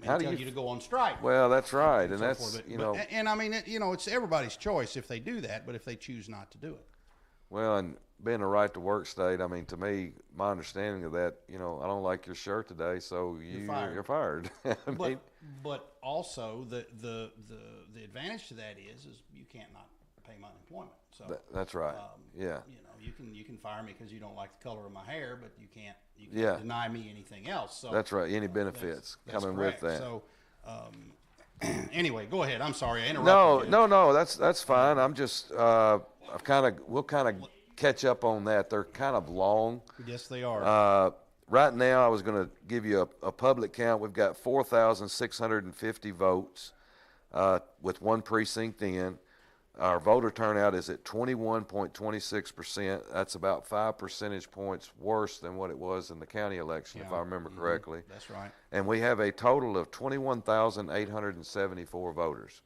And tell you to go on strike. Well, that's right, and so that's forth. And I mean, it's everybody's choice if they do that, but if they choose not to do it. Well, and being a right to work state, I mean, to me, my understanding of that, I don't like your shirt today, so you're fired. But also the advantage to that is you can't not pay my unemployment. So that's right. Yeah. You can fire me because you don't like the color of my hair, but you can't deny me anything else. So that's right. Any benefits that's coming correct. with that. So anyway, go ahead. I'm sorry, I interrupted you. No. That's fine. I'm just we'll kind of catch up on that. They're kind of long. Yes, they are. Right now, I was going to give you a public count. We've got 4,650 votes with one precinct in. Our voter turnout is at 21.26%. That's about 5 percentage points worse than what it was in the county election, if I remember correctly. That's right. And we have a total of 21,874 voters.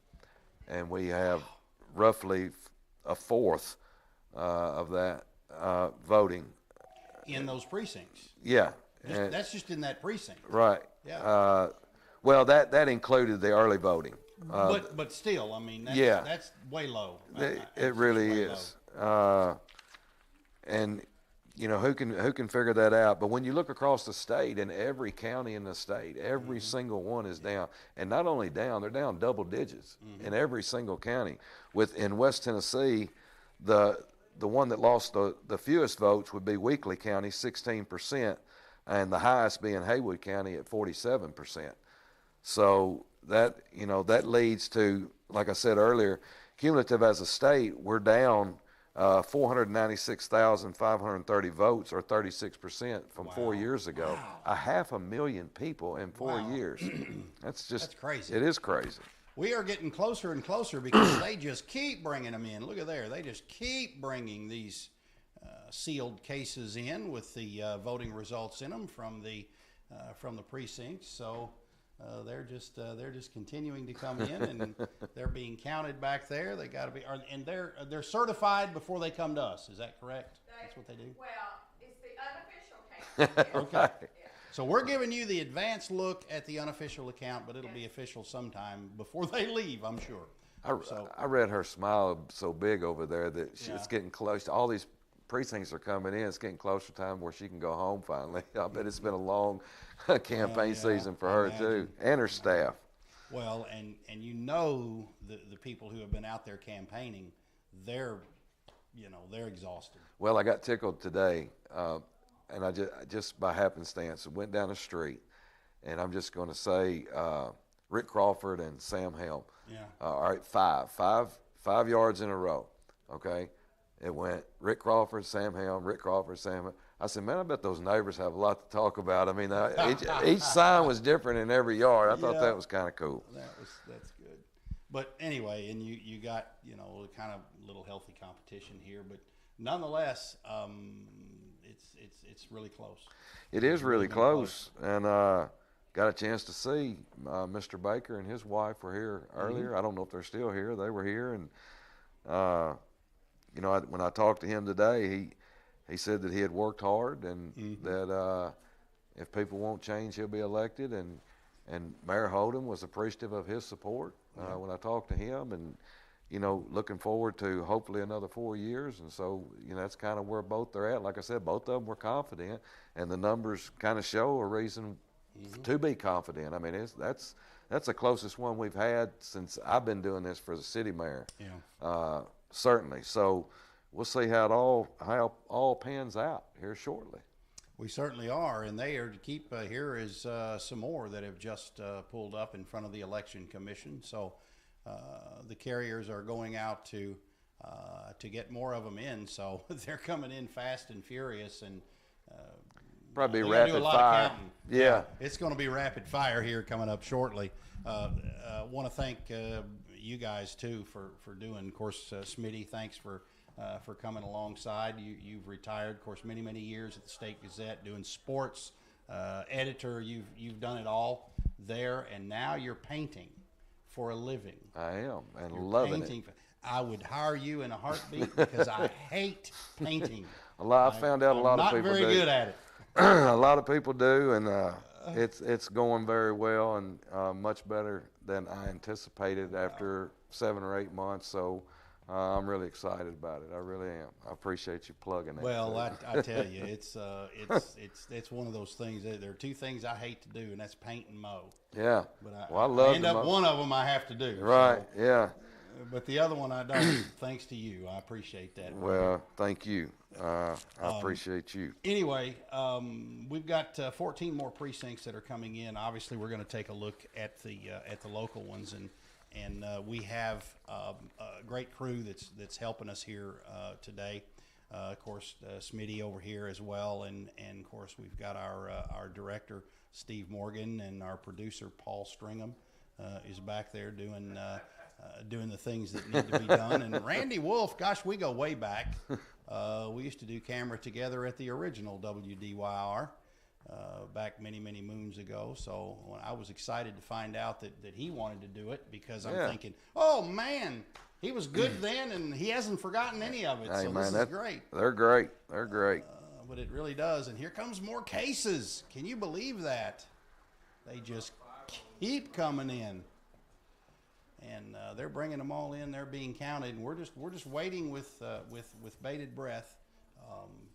And we have roughly a fourth of that voting. In those precincts. Yeah. That's just in that precinct. Right. Yeah. Well, that included the early voting. But still, I mean, that's way low. It really is. And who can figure that out? But when you look across the state, in every county in the state, every single one is down, and not only down, they're down double digits in every single county. In West Tennessee, the one that lost the fewest votes would be Weakley County, 16%, and the highest being Haywood County at 47%. So that leads to, like I said earlier, cumulative as a state, we're down 496,530 votes, or 36% from 4 years ago. Wow. 500,000 people in 4 years. That's crazy. It is crazy. We are getting closer and closer because they just keep bringing them in. Look at there. They just keep bringing these sealed cases in with the voting results in them from the precincts. So they're just continuing to come in, and they're being counted back there. They got to be, and they're certified before they come to us. Is that correct? That's what they do. Well, it's the unofficial count. Okay. Yeah. So we're giving you the advanced look at the unofficial account, but it'll be official sometime before they leave, I'm sure. I read her smile so big over there that it's getting close. All these precincts are coming in. It's getting closer time where she can go home finally. I bet it's been a long campaign season for her too, and her staff. Well, and you know the people who have been out there campaigning, they're exhausted. Well, I got tickled today, and I just by happenstance went down the street, and I'm just going to say Rick Crawford and Sam Helm. Yeah. All right, five yards in a row. Okay, it went Rick Crawford, Sam Helm, Rick Crawford, Sam Helm. I said, man, I bet those neighbors have a lot to talk about. I mean, each sign was different in every yard. I thought that was kind of cool. That's good. But anyway, and you got kind of little healthy competition here, but nonetheless, it's really close. It is really close, and got a chance to see Mr. Baker and his wife were here earlier. I don't know if they're still here. They were here, and when I talked to him today, he said that he had worked hard and that if people won't change, he'll be elected. And Mayor Holden was appreciative of his support when I talked to him, and looking forward to hopefully another 4 years. And so that's kind of where both are at. Like I said, both of them were confident, and the numbers kind of show a reason to be confident. I mean, that's the closest one we've had since I've been doing this for the city mayor. Yeah. Certainly. So we'll see how it all pans out here shortly. We certainly are, and they are to keep. Here is some more that have just pulled up in front of the Election Commission. So the carriers are going out to get more of them in. So they're coming in fast and furious, and probably rapid fire. Yeah, it's going to be rapid fire here coming up shortly. Want to thank you guys too for doing. Of course, Smitty, thanks for coming alongside. You've retired, of course, many years at the State Gazette doing sports, editor. You've done it all there, and now you're painting for a living. I am, and you're loving it. I would hire you in a heartbeat because I hate painting. I found out a lot of people do. Not very good at it. A lot of people do, and it's going very well, and much better than I anticipated after 7 or 8 months. So I'm really excited about it. I really am. I appreciate you plugging that. Well, I tell you, it's one of those things. There are two things I hate to do, and that's paint and mow. Yeah. But I love I end up one of them I have to do. Right. So. Yeah. But the other one I don't. Thanks to you, I appreciate that. Well, thank you. I appreciate you. Anyway, we've got 14 more precincts that are coming in. Obviously, we're going to take a look at the local ones, and we have a great crew that's helping us here today. Of course, Smitty over here as well, and of course we've got our director Steve Morgan, and our producer Paul Stringham is back there doing the things that need to be done. And Randy Wolf, gosh, we go way back. We used to do camera together at the original WDYR back many moons ago. So I was excited to find out that he wanted to do it, because I'm thinking, oh man, he was good then, and he hasn't forgotten any of it. Hey, so man, this is great. They're great. They're great. But it really does. And here comes more cases. Can you believe that? They just keep coming in. And they're bringing them all in. They're being counted, and we're just waiting with bated breath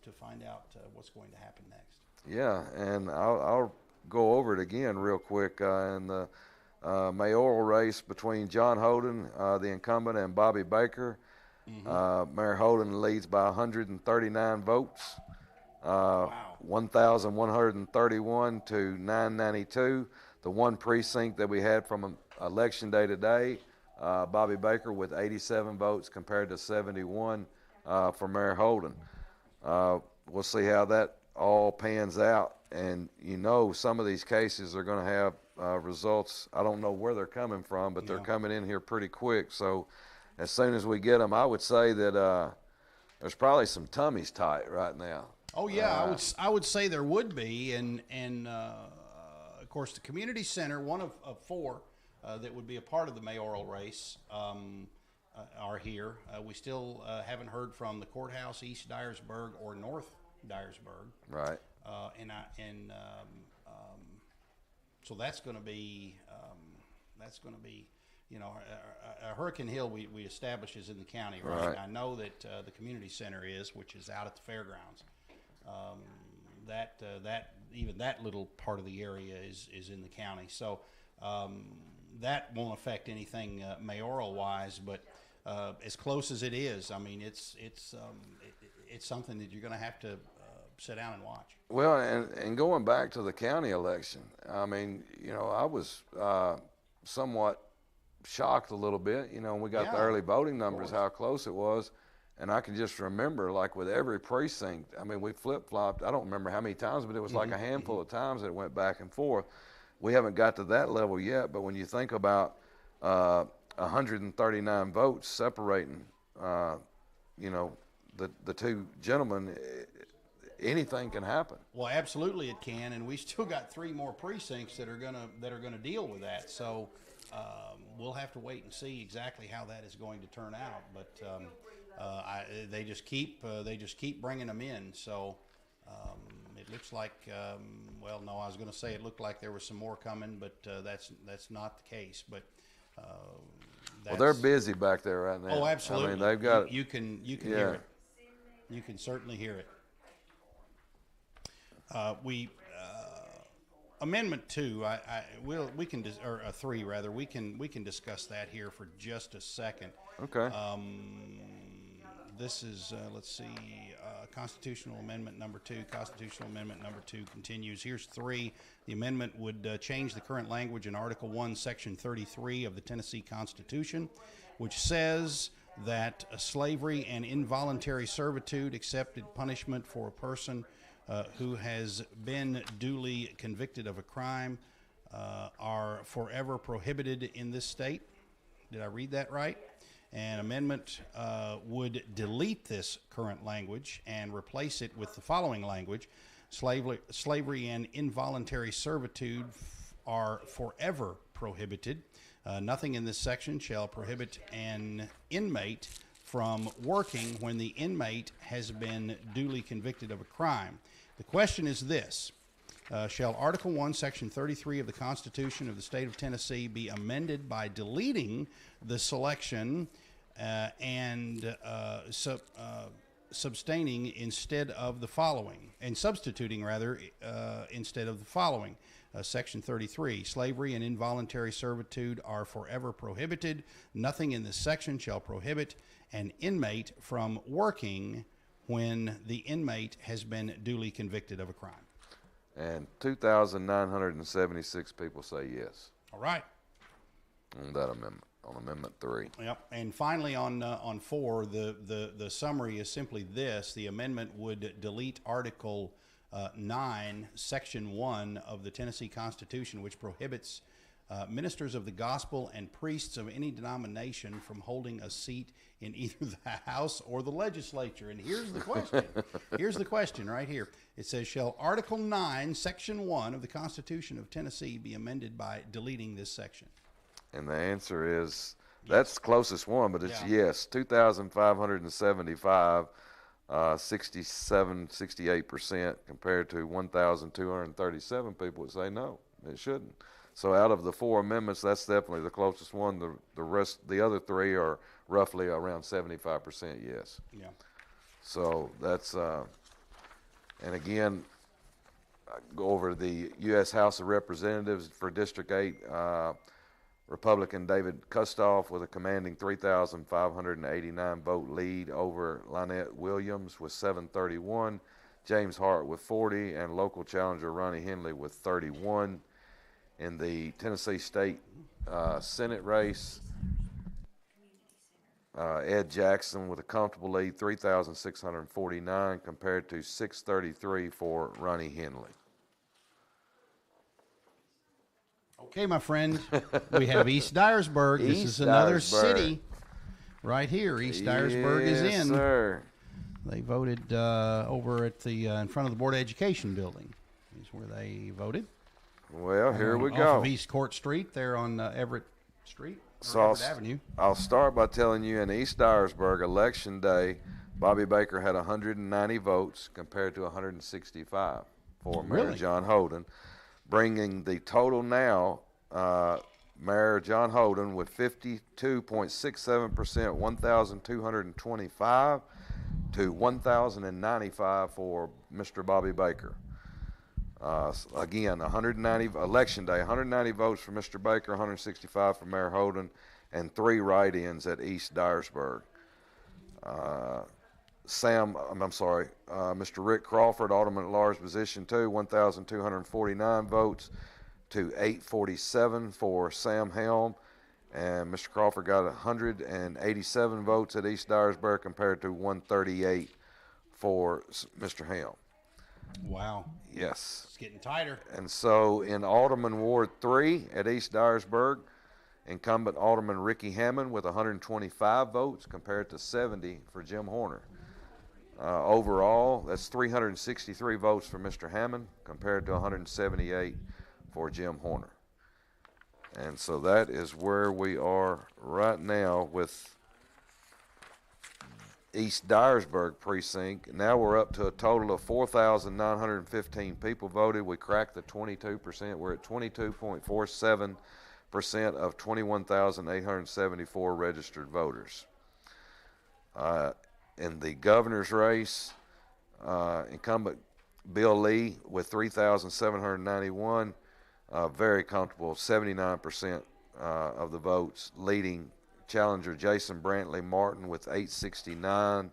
to find out what's going to happen next. Yeah, and I'll go over it again real quick. In the mayoral race between John Holden, the incumbent, and Bobby Baker, Mayor Holden leads by 139 votes, 1,131 to 992. The one precinct that we had from Election Day today, Bobby Baker with 87 votes compared to 71 for Mayor Holden. We'll see how that all pans out. And some of these cases are going to have results. I don't know where they're coming from, but they're coming in here pretty quick. So as soon as we get them, I would say that there's probably some tummies tight right now. Oh yeah, I would say there would be, and of course, the community center, one of four that would be a part of the mayoral race, are here. We still haven't heard from the courthouse, East Dyersburg or North Dyersburg. Right. So that's going to be you know, Hurricane Hill we established is in the county, right? Right. I know that the community center is, which is out at the fairgrounds. Even that little part of the area is in the county. So that won't affect anything mayoral wise, but as close as it is, I mean, it's something that you're going to have to sit down and watch. Well, and going back to the county election, I mean, you know, I was somewhat shocked a little bit. You know, we got the early voting numbers, how close it was. And I can just remember, like with every precinct, I mean, we flip-flopped. I don't remember how many times, but it was like a handful of times that it went back and forth. We haven't got to that level yet, but when you think about 139 votes separating, you know, the two gentlemen, anything can happen. Well, absolutely it can, and we still got 3 more precincts that are gonna deal with that. So we'll have to wait and see exactly how that is going to turn out. But they just keep bringing them in. So it looks like well, no, I was going to say it looked like there was some more coming, but that's not the case. But well, they're busy back there right now. Oh, absolutely. I mean, they've got you can hear it. You can certainly hear it. Amendment 2, we can or 3 rather. We can discuss that here for just a second. Okay. This is let's see, constitutional amendment number 2. Constitutional amendment number 2 continues. Here's 3. The amendment would change the current language in Article 1, Section 33 of the Tennessee Constitution, which says that slavery and involuntary servitude, accepted punishment for a person who has been duly convicted of a crime, are forever prohibited in this state. Did I read that right? An amendment would delete this current language and replace it with the following language: slavery and involuntary servitude are forever prohibited. Nothing in this section shall prohibit an inmate from working when the inmate has been duly convicted of a crime. The question is this: shall Article 1, Section 33 of the Constitution of the State of Tennessee be amended by deleting the selection and substaining instead of the following, and substituting rather instead of the following? Section 33, slavery and involuntary servitude are forever prohibited. Nothing in this section shall prohibit an inmate from working when the inmate has been duly convicted of a crime. And 2,976 people say yes. All right. On that amendment, on Amendment 3. Yep. And finally, on 4, the summary is simply this: the amendment would delete Article 9, Section 1 of the Tennessee Constitution, which prohibits ministers of the gospel and priests of any denomination from holding a seat in either the House or the legislature. And here's the question. Here's the question right here. It says, shall Article 9, Section 1 of the Constitution of Tennessee be amended by deleting this section? And the answer is, that's the closest one, but it's yes. 2,575, 68% compared to 1,237 people would say no, it shouldn't. So out of the 4 amendments, that's definitely the closest one. The rest, the other 3 are roughly around 75% yes. Yeah. So that's, and again, I go over the U.S. House of Representatives for District 8, Republican David Kustoff with a commanding 3,589 vote lead over Lynette Williams with 731, James Hart with 40, and local challenger Ronnie Henley with 31. In the Tennessee State Senate race, Ed Jackson with a comfortable lead, 3,649 compared to 633 for Ronnie Henley. Okay, my friend, we have East Dyersburg. This is another city right here. East Dyersburg is in. Sir. They voted over at the in front of the Board of Education building. Is where they voted. Well, here we Off go. of East Court Street there on Everett Street, or So Everett Avenue. I'll start by telling you in East Dyersburg, Election Day, Bobby Baker had 190 votes compared to 165 for Mayor Really? John Holden, bringing the total now, Mayor John Holden with 52.67%, 1,225 to 1,095 for Mr. Bobby Baker. Again, 190 Election Day, 190 votes for Mr. Baker, 165 for Mayor Holden, and 3 write-ins at East Dyersburg. Mr. Rick Crawford, Alderman at Large, position 2, 1,249 votes to 847 for Sam Helm, and Mr. Crawford got 187 votes at East Dyersburg compared to 138 for Mr. Helm. Wow. Yes. It's getting tighter. And so in Alderman Ward 3 at East Dyersburg, incumbent Alderman Ricky Hammond with 125 votes compared to 70 for Jim Horner. Overall, that's 363 votes for Mr. Hammond compared to 178 for Jim Horner. And so that is where we are right now with East Dyersburg precinct. Now we're up to a total of 4,915 people voted. We cracked the 22%. We're at 22.47% of 21,874 registered voters. In the governor's race, incumbent Bill Lee with 3,791, very comfortable, 79% of the votes, leading challenger Jason Brantley Martin with 869.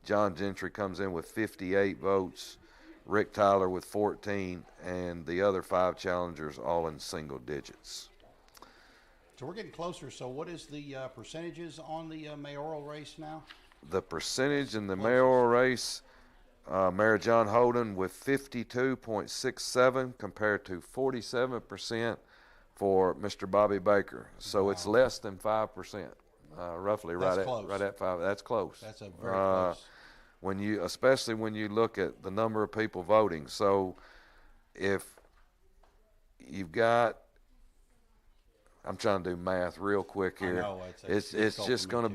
John Gentry comes in with 58 votes. Rick Tyler with 14, and the other 5 challengers all in single digits. So we're getting closer. So what is the percentages on the mayoral race now? The percentage in the mayoral race, Mayor John Holden with 52.67 compared to 47% for Mr. Bobby Baker. So it's less than 5%, roughly. That's right close. At 5. That's close. That's a very close. Especially when you look at the number of people voting. So if you've got, I'm trying to do math real quick here. I know, it's difficult just for me going to too.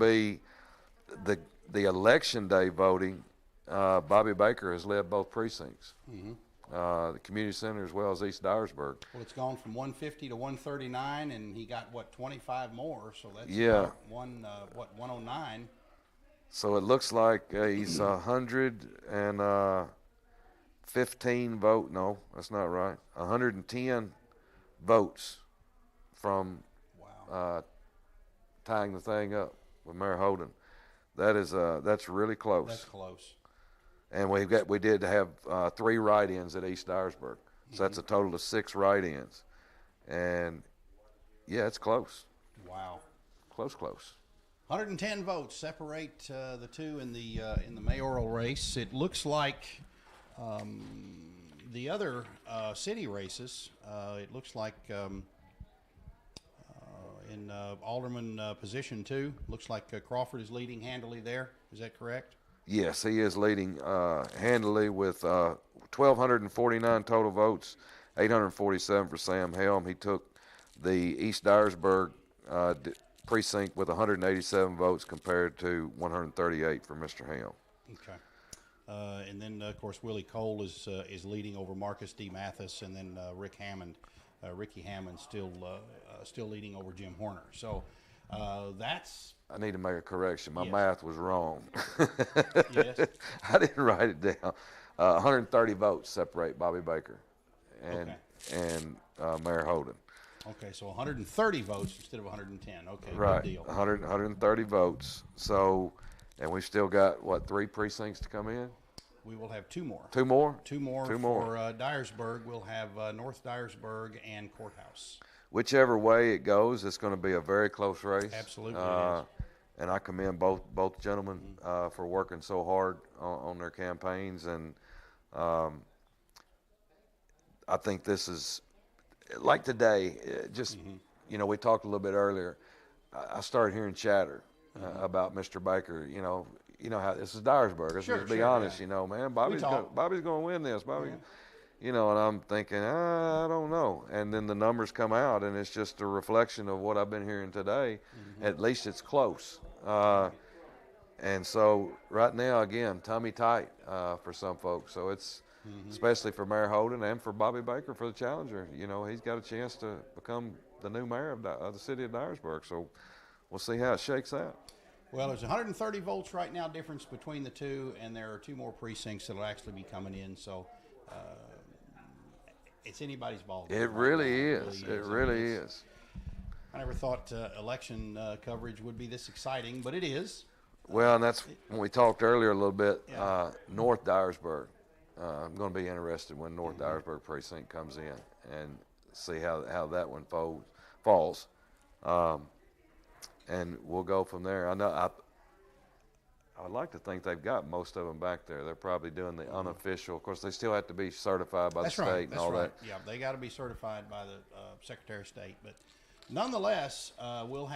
be the election day voting. Bobby Baker has led both precincts, the community center as well as East Dyersburg. Well, it's gone from 150 to 139, and he got, 25 more, so that's Yeah. 109. So it looks like he's 115 vote. No, that's not right. 110 votes from tying the thing up with Mayor Holden. That's really close. That's close. And we did have 3 write-ins at East Dyersburg, so that's a total of 6 write-ins, and yeah, it's close. Wow. Close. 110 votes separate the two in the mayoral race. It looks like the other city races. It looks like in Alderman position 2, looks like Crawford is leading handily there. Is that correct? Yes, he is leading handily with 1,249 total votes, 847 for Sam Helm. He took the East Dyersburg precinct with 187 votes compared to 138 for Mr. Helm. Okay. And then, of course, Willie Cole is leading over Marcus D. Mathis, and then Ricky Hammond still leading over Jim Horner. So that's. I need to make a correction. My Yes. math was wrong. Yes. I didn't write it down. 130 votes separate Bobby Baker and Mayor Holden. Okay, so 130 votes instead of 110. Okay, Right, good deal. 130 votes. So, and we've still got, 3 precincts to come in? We will have 2 more. 2 more? Two more Two for more. Dyersburg. We'll have North Dyersburg and Courthouse. Whichever way it goes, it's going to be a very close race. Absolutely it is. And I commend both gentlemen for working so hard on their campaigns. And I think this is, like today, we talked a little bit earlier. I started hearing chatter about Mr. Baker. You know how this is Dyersburg. Let's Sure, just be sure, honest. yeah. Man, Bobby's going to win this. Bobby. you know, and I'm thinking, I don't know. And then the numbers come out, and it's just a reflection of what I've been hearing today. At least it's close. And so right now, again, tummy tight for some folks. So it's especially for Mayor Holden and for Bobby Baker for the challenger. You know, he's got a chance to become the new mayor of the city of Dyersburg. So we'll see how it shakes out. Well, there's 130 votes right now difference between the two, and there are 2 more precincts that will actually be coming in. So it's anybody's ball game. It really is. It really is. I never thought election coverage would be this exciting, but it is. Well, and that's when we talked earlier a little bit, North Dyersburg. I'm going to be interested when North Dyersburg precinct comes in and see how that one falls. And we'll go from there. I know I'd like to think they've got most of them back there. They're probably doing the unofficial. Of course, they still have to be certified by the state and all that. Yeah, they got to be certified by the Secretary of State. But nonetheless, we'll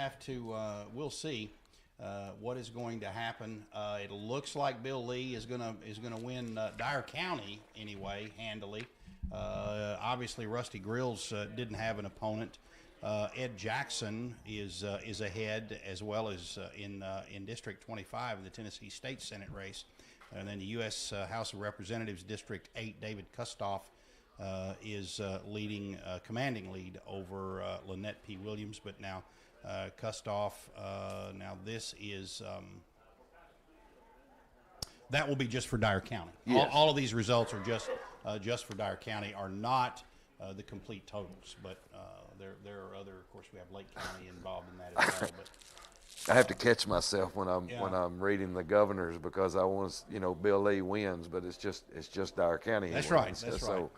see what is going to happen. It looks like Bill Lee is gonna win Dyer County anyway, handily. Obviously, Rusty Grills didn't have an opponent. Ed Jackson is ahead, as well as in District 25 in the Tennessee State Senate race. And then the U.S. House of Representatives District 8, David Kustoff is leading, commanding lead over Lynette P. Williams. But now Kustoff, now this is that will be just for Dyer County. Yes. All of these results are just for Dyer County, are not the complete totals, but there are other. Of course, we have Lake County involved in that as well. But I have to catch myself when I'm reading the governors, because I want to, Bill Lee wins, but it's just Dyer County. That's wins. right. That's so,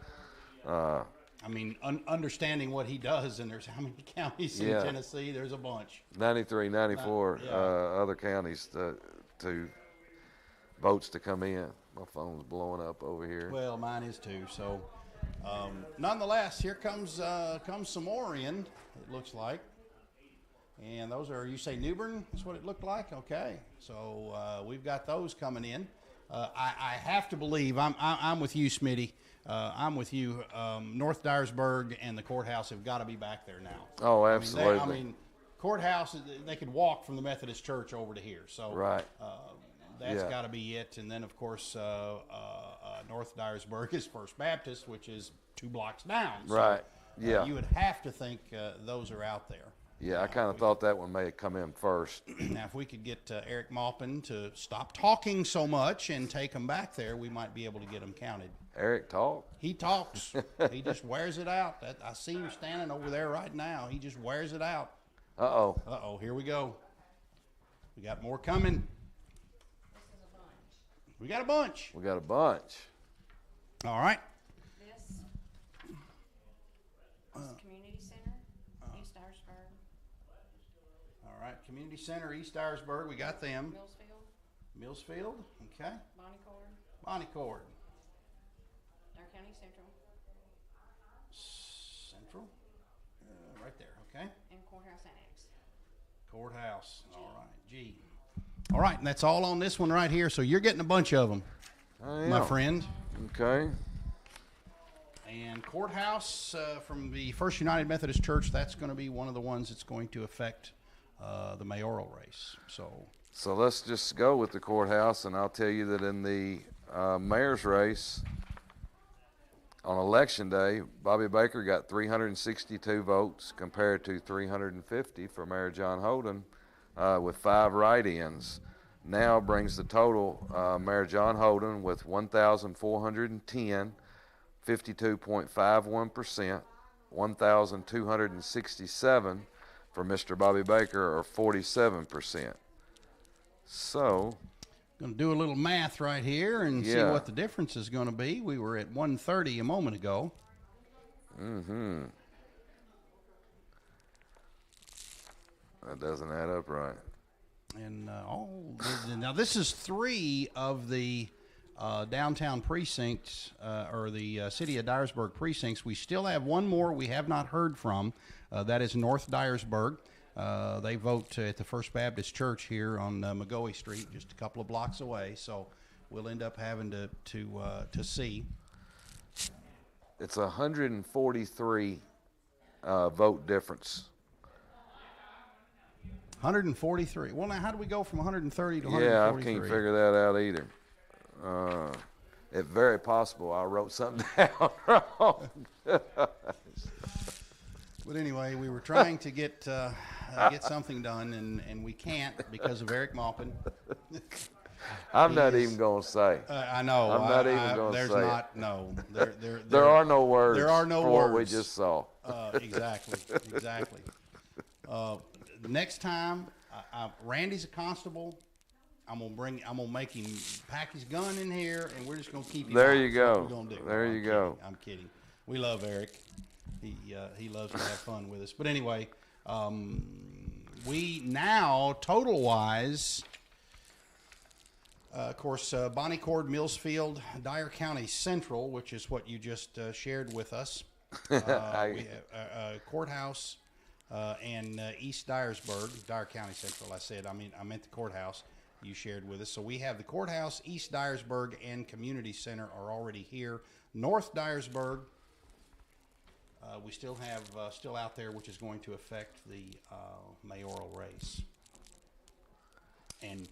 right. I mean, understanding what he does, and there's how many counties in Tennessee? There's a bunch. 93, 94 other counties to votes to come in. My phone's blowing up over here. Well, mine is too. So, nonetheless, here comes some more in. It looks like, and those are, you say New Bern? That's what it looked like. Okay, so we've got those coming in. I have to believe I'm with you, Smitty. I'm with you. North Dyersburg and the courthouse have got to be back there now. Oh, absolutely. I mean, courthouse, they could walk from the Methodist Church over to here. So right. That's got to be it. And then, of course, North Dyersburg is First Baptist, which is 2 blocks down. So, right. Yeah. You would have to think those are out there. Yeah, I kind of thought that one may have come in first. Now, if we could get Eric Maupin to stop talking so much and take them back there, we might be able to get them counted. Eric talk? He talks. He just wears it out. I see him standing over there right now. He just wears it out. Uh-oh. Uh-oh, here we go. We got more coming. We got a bunch. We got a bunch. All right. This is Community Center, East Dyersburg. All right, Community Center, East Dyersburg. We got them. Millsfield, okay. Bonnie Cord. Dyer County Central. Central. Right there, okay. And Courthouse Annex. Courthouse. All right, G. All right, and that's all on this one right here. So you're getting a bunch of them, my friend. Okay. And courthouse from the First United Methodist Church, that's going to be one of the ones that's going to affect the mayoral race. So let's just go with the courthouse, and I'll tell you that in the mayor's race on election day, Bobby Baker got 362 votes compared to 350 for Mayor John Holden, with 5 write-ins. Now brings the total, Mayor John Holden with 1,410, 52.51%, 1,267 for Mr. Bobby Baker, or 47%. So, going to do a little math right here and see what the difference is going to be. We were at 130 a moment ago. Mm-hmm. That doesn't add up right. And now this is 3 of the downtown precincts, or the city of Dyersburg precincts. We still have one more we have not heard from. That is North Dyersburg. They vote at the First Baptist Church here on McGoey Street, just a couple of blocks away. So we'll end up having to see. It's 143 vote difference. 143. Well, now how do we go from 130 to Yeah, 143? I can't figure that out either. It's very possible I wrote something down wrong. But anyway, we were trying to get something done, and we can't because of Eric Maupin. I'm not even going to say. I know. I'm not even going to say. There's not. No. There are no words. There are no for words. what we just saw. Exactly. Exactly. Next time, Randy's a constable. I'm gonna make him pack his gun in here, and we're just gonna keep him. There out. you go. That's what we're gonna do. There you go. I'm kidding. We love Eric. He loves to have fun with us. But anyway, we now total wise. Of course, Bonnie Cord, Millsfield, Dyer County Central, which is what you just shared with us. We have courthouse and East Dyersburg, Dyer County Central. I meant the courthouse you shared with us. So we have the courthouse, East Dyersburg, and community center are already here. North Dyersburg, we still have still out there, which is going to affect the mayoral race. And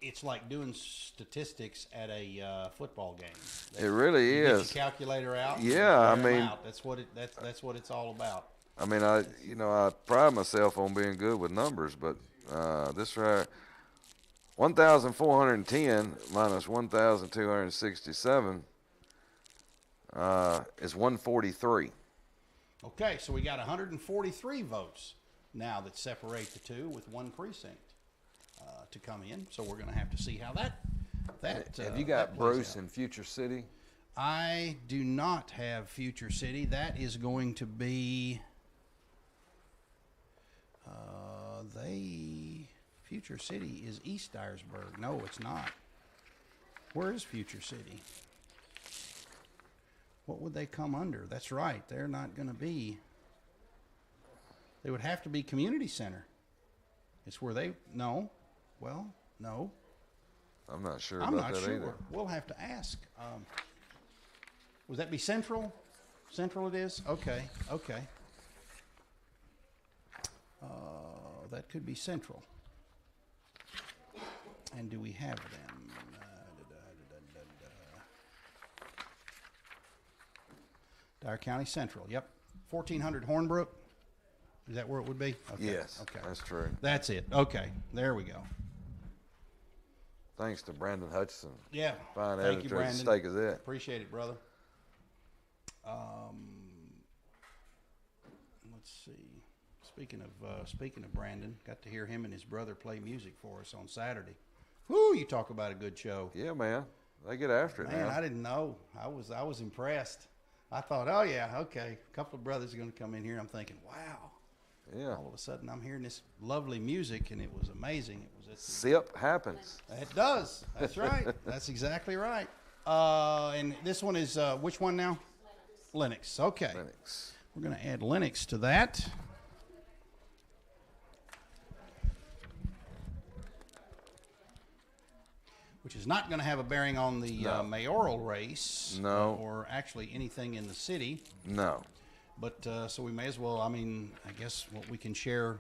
it's like doing statistics at a football game. It really you is. Get your calculator out. Yeah, I mean, out. That's what it's all about. I mean, I pride myself on being good with numbers, but this right, 1,410 minus 1,267 is 143. Okay, so we got 143 votes now that separate the two, with one precinct to come in. So we're going to have to see how that. Have you got Bruce in Future City? I do not have Future City. That is going to be Future City is East Dyersburg. No, it's not. Where is Future City? What would they come under? That's right. They're not going to be. They would have to be community center. It's where they. No. Well, no. I'm not sure I'm about not that sure. either. We'll have to ask. Would that be Central? Central it is? Okay. Okay. That could be Central. And do we have them? Dyer County Central. Yep. 1400 Hornbrook. Is that where it would be? Okay. Yes. Okay. That's true. That's it. Okay. There we go. Thanks to Brandon Hutchison. Yeah. Fine Thank you, editor at Brandon. Stake is It. Appreciate it, brother. Let's see. Speaking of Brandon, got to hear him and his brother play music for us on Saturday. Whoo! You talk about a good show. Yeah, man. They get after it, Man, now. I didn't know. I was impressed. I thought, oh yeah, okay. A couple of brothers are going to come in here. I'm thinking, wow. Yeah. All of a sudden, I'm hearing this lovely music, and it was amazing. It was at the, SIP happens. It does. That's right. That's exactly right. And this one is which one now? Linux. Okay. Linux. We're going to add Linux to that. Which is not going to have a bearing on the mayoral race. No. Or actually anything in the city. No. But so we may as well, I mean, I guess what we can share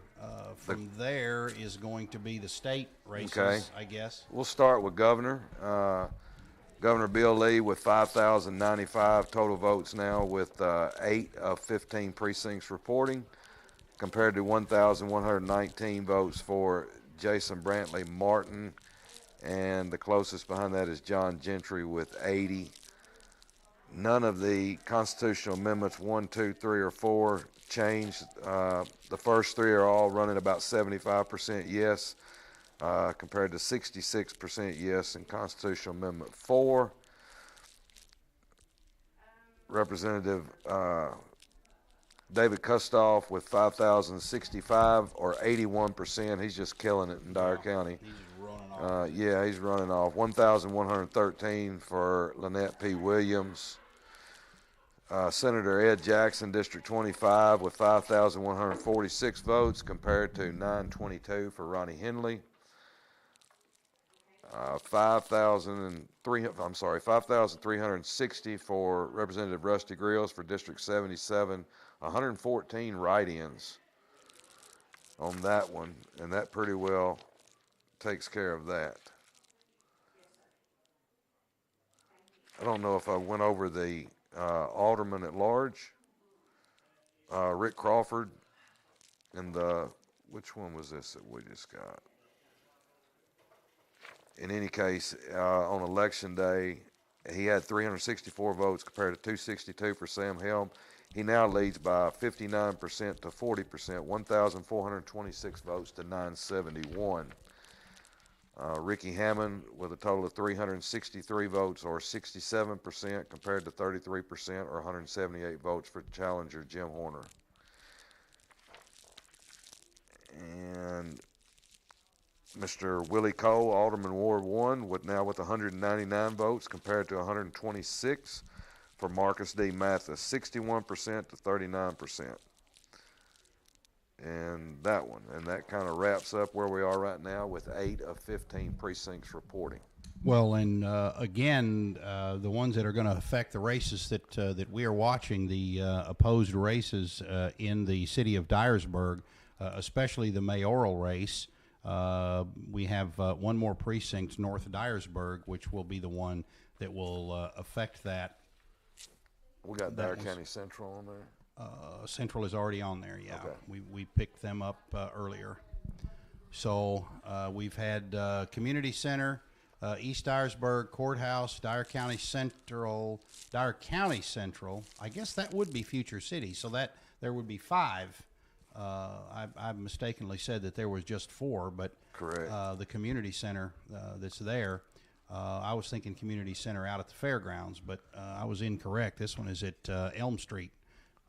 from there is going to be the state races, Okay. I guess. We'll start with Governor. Governor Bill Lee with 5,095 total votes now, with 8 of 15 precincts reporting, compared to 1,119 votes for Jason Brantley Martin, and the closest behind that is John Gentry with 80. None of the constitutional amendments 1, 2, 3, or 4 changed. The first 3 are all running about 75% yes, compared to 66% yes in Constitutional Amendment 4. Representative David Kustoff with 5,065, or 81%. He's just killing it in Dyer County. He's running off. Yeah, he's running off. 1,113 for Lynette P. Williams. Senator Ed Jackson, District 25, with 5,146 votes, compared to 922 for Ronnie Henley. 5,360 for Representative Rusty Grills for District 77, 114 write-ins on that one, and that pretty well takes care of that. I don't know if I went over the Alderman at Large, Rick Crawford, and which one was this that we just got? In any case, on election day, he had 364 votes compared to 262 for Sam Helm. He now leads by 59% to 40%, 1,426 votes to 971. Ricky Hammond with a total of 363 votes, or 67%, compared to 33%, or 178 votes for challenger Jim Horner. And Mr. Willie Cole, Alderman Ward 1, with 199 votes compared to 126 for Marcus D. Mathis, 61% to 39%. And that one, and that kind of wraps up where we are right now with 8 of 15 precincts reporting. Well, and again, the ones that are going to affect the races that we are watching, the opposed races in the city of Dyersburg, especially the mayoral race. We have one more precinct north of Dyersburg, which will be the one that will affect that. We got Dyer County Central on there. Central is already on there, yeah. Okay. We picked them up earlier. So we've had Community Center, East Dyersburg, Courthouse, Dyer County Central. I guess that would be future city, so that there would be 5. I mistakenly said that there was just 4, but correct. The Community Center that's there. I was thinking Community Center out at the fairgrounds, but I was incorrect. This one is at Elm Street.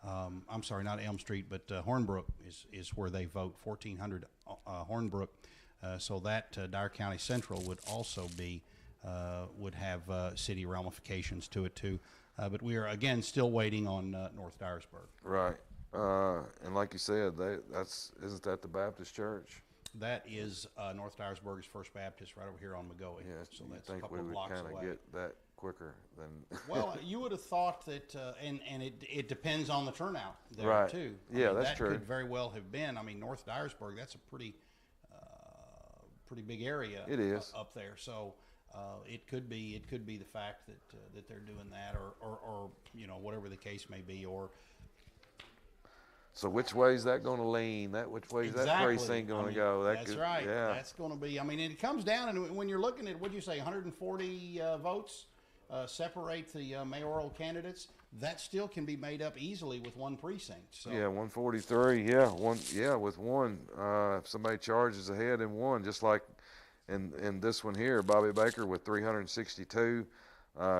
I'm sorry, not Elm Street, but Hornbrook is where they vote, 1400 Hornbrook. So that Dyer County Central would also be, would have city ramifications to it too. But we are, again, still waiting on North Dyersburg. Right. And like you said, isn't that the Baptist church? That is North Dyersburg's First Baptist right over here on McGoey. Yeah, so that's I think we would kind of get that quicker than. Well, you would have thought that, and it depends on the turnout there right. too. Yeah, that's true. That could very well have been. I mean, North Dyersburg, that's a pretty big area. It is up there. So it could be the fact that they're doing that, or whatever the case may be, or. So which way is that going to lean? Which way is that precinct going to go? That's right. Yeah. That's going to be. I mean, it comes down, and when you're looking at, what'd you say, 140 votes separate the mayoral candidates. That still can be made up easily with one precinct. So. Yeah, 143. Yeah, with one. If somebody charges ahead in one, just like in this one here, Bobby Baker with 362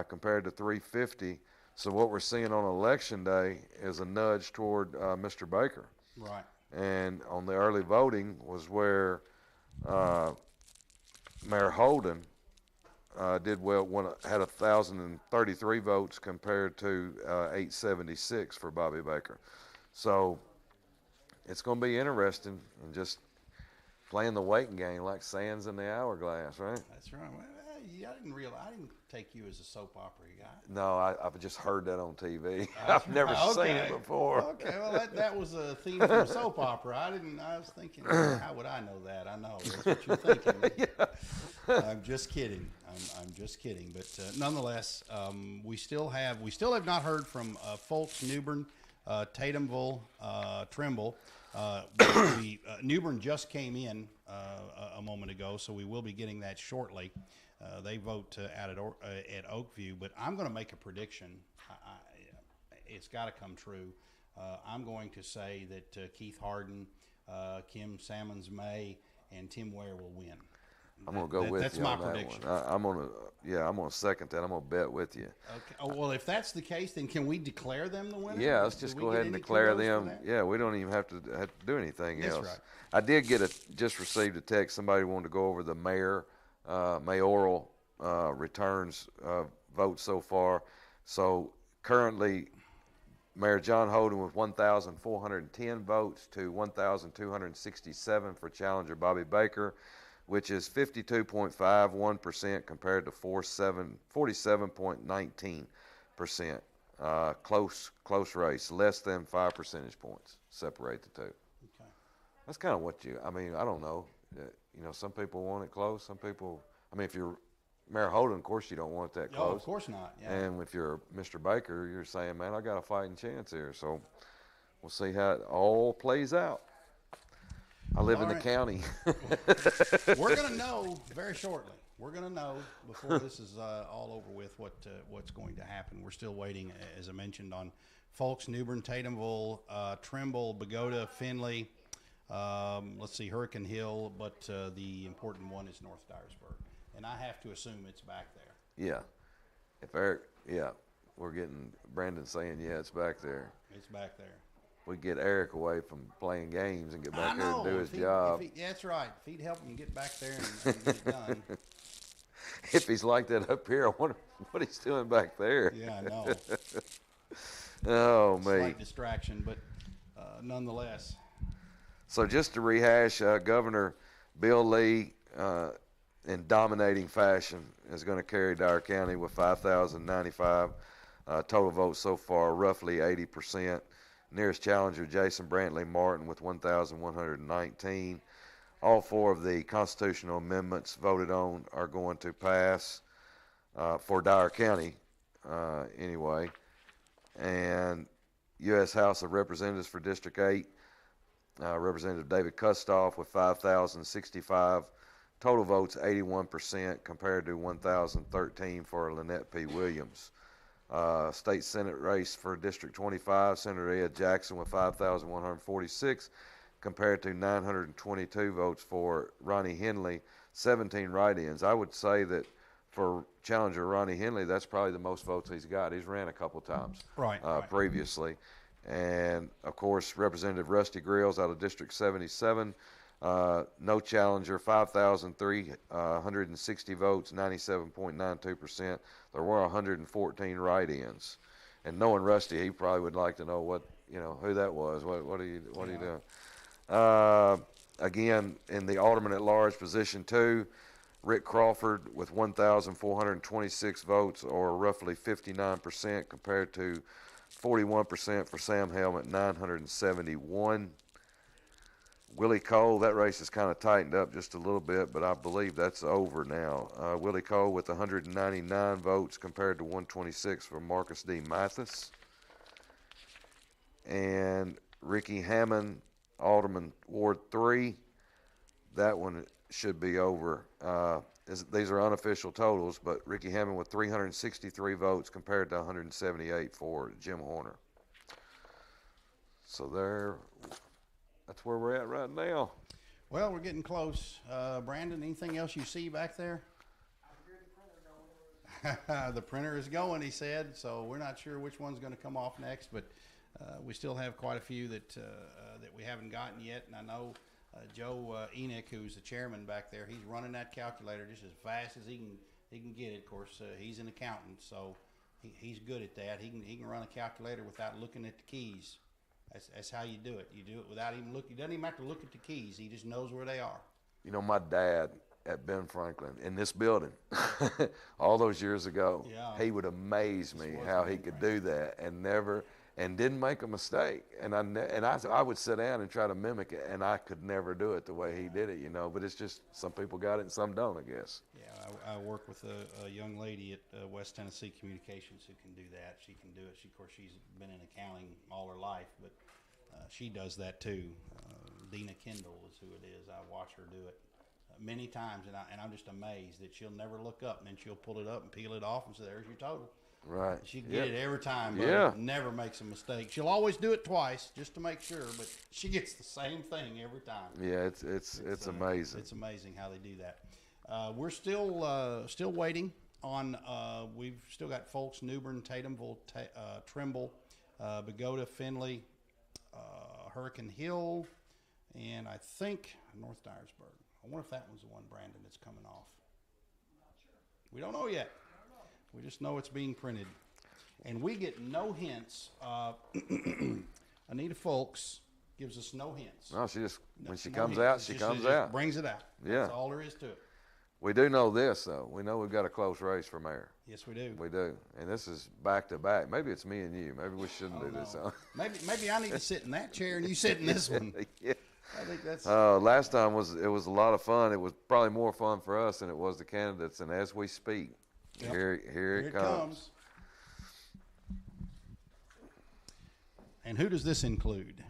compared to 350. So what we're seeing on election day is a nudge toward Mr. Baker. Right. And on the early voting was where Mayor Holden did well, had 1,033 votes compared to 876 for Bobby Baker. So it's going to be interesting and just playing the waiting game like sands in the hourglass, right? That's right. Well, I didn't take you as a soap opera guy. No, I've just heard that on TV. I've never seen it before. Okay, well that was a theme from a soap opera. I was thinking, how would I know that? I know that's what you're thinking. Yeah. I'm just kidding. I'm just kidding. But nonetheless, we still have not heard from Fultz, Newbern, Tatumville, Trimble. Newbern just came in a moment ago, so we will be getting that shortly. They vote out at Oakview, but I'm going to make a prediction. It's got to come true. I'm going to say that Keith Harden, Kim Sammons-May, and Tim Ware will win. I'm going to go with you on that prediction. I'm going to second that. I'm going to bet with you. Okay. Oh, well, if that's the case, then can we declare them the winner? Yeah, let's just go ahead and declare them. Yeah, we don't even have to do anything else. Right. I did just received a text. Somebody wanted to go over the mayoral returns votes so far. So currently, Mayor John Holden with 1,410 votes to 1,267 for challenger Bobby Baker. which is 52.51% compared to 47.19%. Close race, less than 5 percentage points separate the two. Okay. That's kind of what I don't know. Some people want it close. Some people, if you're Mayor Holden, of course you don't want that close. Oh, of course not. Yeah. And if you're Mr. Baker, you're saying, man, I got a fighting chance here. So we'll see how it all plays out. I live in the county. We're going to know very shortly. We're going to know before this is all over with what's going to happen. We're still waiting, as I mentioned, on Folks, New Bern, Tatumville, Trimble, Bogota, Findlay. Let's see, Hurricane Hill, but the important one is North Dyersburg. And I have to assume it's back there. Yeah. If Eric, we're getting Brandon saying, it's back there. It's back there. We get Eric away from playing games and get back there and do his job. That's right. If he'd help him get back there and get it done. If he's like that up here, I wonder what he's doing back there. Yeah, I know. Oh, me. Slight distraction, but nonetheless. So just to rehash, Governor Bill Lee, in dominating fashion, is going to carry Dyer County with 5,095 total votes so far, roughly 80%. Nearest challenger, Jason Brantley Martin, with 1,119. All 4 of the constitutional amendments voted on are going to pass for Dyer County anyway. And U.S. House of Representatives for District 8, Representative David Kustoff with 5,065 total votes, 81% compared to 1,013 for Lynette P. Williams. State Senate race for District 25, Senator Ed Jackson with 5,146 compared to 922 votes for Ronnie Henley, 17 write-ins. I would say that for challenger Ronnie Henley, that's probably the most votes he's got. He's ran a couple times Right. previously. And, of course, Representative Rusty Grills out of District 77, no challenger, 5,360 votes, 97.92%. There were 114 write-ins. And knowing Rusty, he probably would like to know who that was. What are you doing? Again, in the Alderman at Large position 2, Rick Crawford with 1,426 votes, or roughly 59%, compared to 41% for Sam Helm at 971. Willie Cole, that race has kind of tightened up just a little bit, but I believe that's over now. Willie Cole with 199 votes compared to 126 for Marcus D. Mathis. And Ricky Hammond, Alderman Ward 3, that one should be over. These are unofficial totals, but Ricky Hammond with 363 votes compared to 178 for Jim Horner. So that's where we're at right now. Well, we're getting close. Brandon, anything else you see back there? The printer is going, he said, so we're not sure which one's going to come off next, but we still have quite a few that we haven't gotten yet, and I know Joe Enoch, who's the chairman back there, he's running that calculator just as fast as he can get it. Of course, he's an accountant, so he's good at that. He can run a calculator without looking at the keys. That's how you do it. You do it without even looking. He doesn't even have to look at the keys. He just knows where they are. My dad at Ben Franklin in this building all those years ago, he would amaze me how he could do that and didn't make a mistake. And I would sit down and try to mimic it, and I could never do it the way he did it, But it's just some people got it and some don't, I guess. Yeah, I work with a young lady at West Tennessee Communications who can do that. She can do it. Of course, she's been in accounting all her life, but she does that too. Dina Kendall is who it is. I watch her do it many times, and I'm just amazed that she'll never look up, and then she'll pull it up and peel it off and say, "There's your total." Right. She can get it every time, but never makes a mistake. She'll always do it twice just to make sure, but she gets the same thing every time. Yeah, it's amazing. It's amazing how they do that. We're still waiting on. We've still got Folks, New Bern, Tatumville, Trimble, Bogota, Findlay, Hurricane Hill, and I think North Dyersburg. I wonder if that one's the one, Brandon, that's coming off. Not sure. We don't know yet. We just know it's being printed. And we get no hints. Anita Folks gives us no hints. No, she just, when she No comes hints. out, It she just- comes it just out. brings it out. Yeah. That's all there is to it. We do know this, though. We know we've got a close race for mayor. Yes, we do. We do. And this is back to back. Maybe it's me and you. Maybe we shouldn't do this. No. Maybe I need to sit in that chair and you sit in this one. Yeah. I think that's Last time was a lot of fun. It was probably more fun for us than it was the candidates. And as we speak, Yep. here it comes. And who does this include?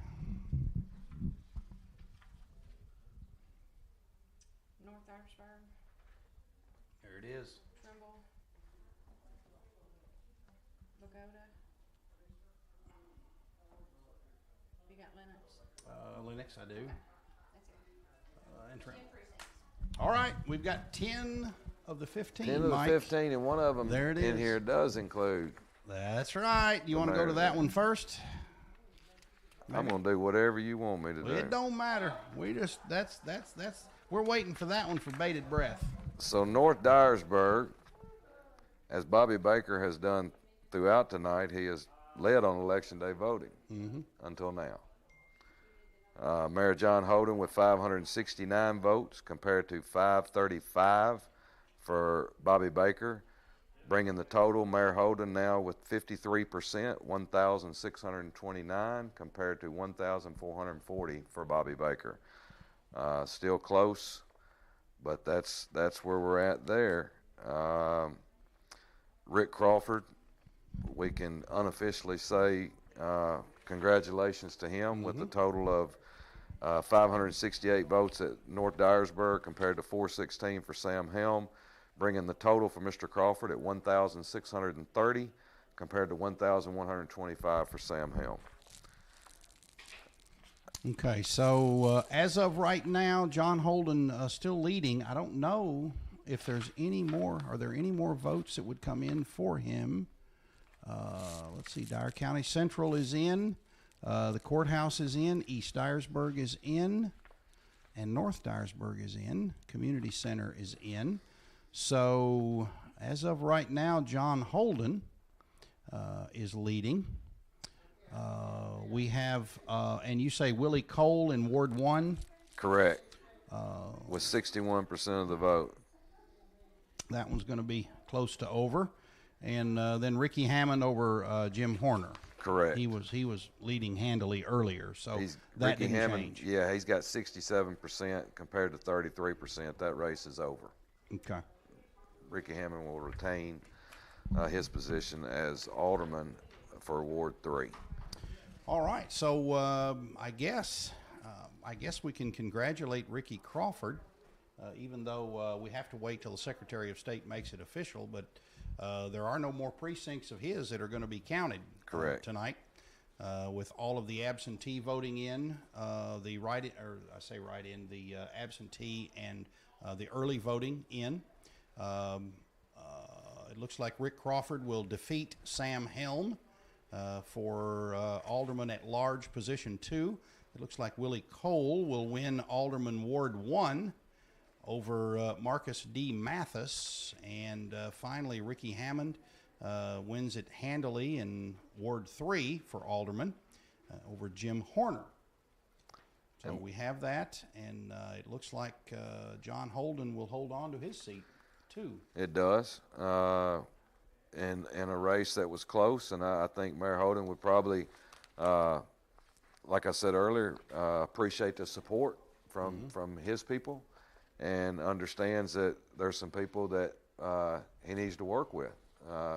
North Dyersburg, There it is. Trimble, Lagoda. You got Lennox. Lennox, I do. That's it. And Trent. 10 precincts. All right, we've got 10 of the 15, 10 of the Mike. 15, and one of them There it in is. here does include. That's right. You want to go to mayor. that one first? I'm going to do whatever you want me to Well, do. it don't matter. We just we're waiting for that one for bated breath. So North Dyersburg, as Bobby Baker has done throughout tonight, he has led on election day voting until now. Mayor John Holden with 569 votes compared to 535 for Bobby Baker, bringing the total. Mayor Holden now with 53%, 1,629 compared to 1,440 for Bobby Baker. Still close, but that's where we're at there. Rick Crawford, we can unofficially say congratulations to him with a total of 568 votes at North Dyersburg compared to 416 for Sam Helm, bringing the total for Mr. Crawford at 1,630 compared to 1,125 for Sam Helm. Okay, so as of right now, John Holden still leading. I don't know if there's any more. Are there any more votes that would come in for him? Let's see. Dyer County Central is in. The courthouse is in. East Dyersburg is in. And North Dyersburg is in. Community Center is in. So as of right now, John Holden is leading. We have, and you say Willie Cole in Ward 1? Correct. With 61% of the vote. That one's going to be close to over. And then Ricky Hammond over Jim Horner. Correct. He was leading handily earlier, so that Ricky didn't Hammond, change. yeah, he's got 67% compared to 33%. That race is over. Okay. Ricky Hammond will retain his position as alderman for Ward 3. All right. So I guess we can congratulate Ricky Crawford, even though we have to wait till the Secretary of State makes it official. But there are no more precincts of his that are going to be counted tonight. With all of the absentee voting in, the absentee and the early voting in. It looks like Rick Crawford will defeat Sam Helm for Alderman at Large position 2. It looks like Willie Cole will win Alderman Ward 1 over Marcus D. Mathis. And finally, Ricky Hammond wins it handily in Ward 3 for Alderman over Jim Horner. So we have that, and it looks like John Holden will hold on to his seat, too. It does. In a race that was close, and I think Mayor Holden would probably, like I said earlier, appreciate the support from his people, and understands that there's some people that he needs to work with.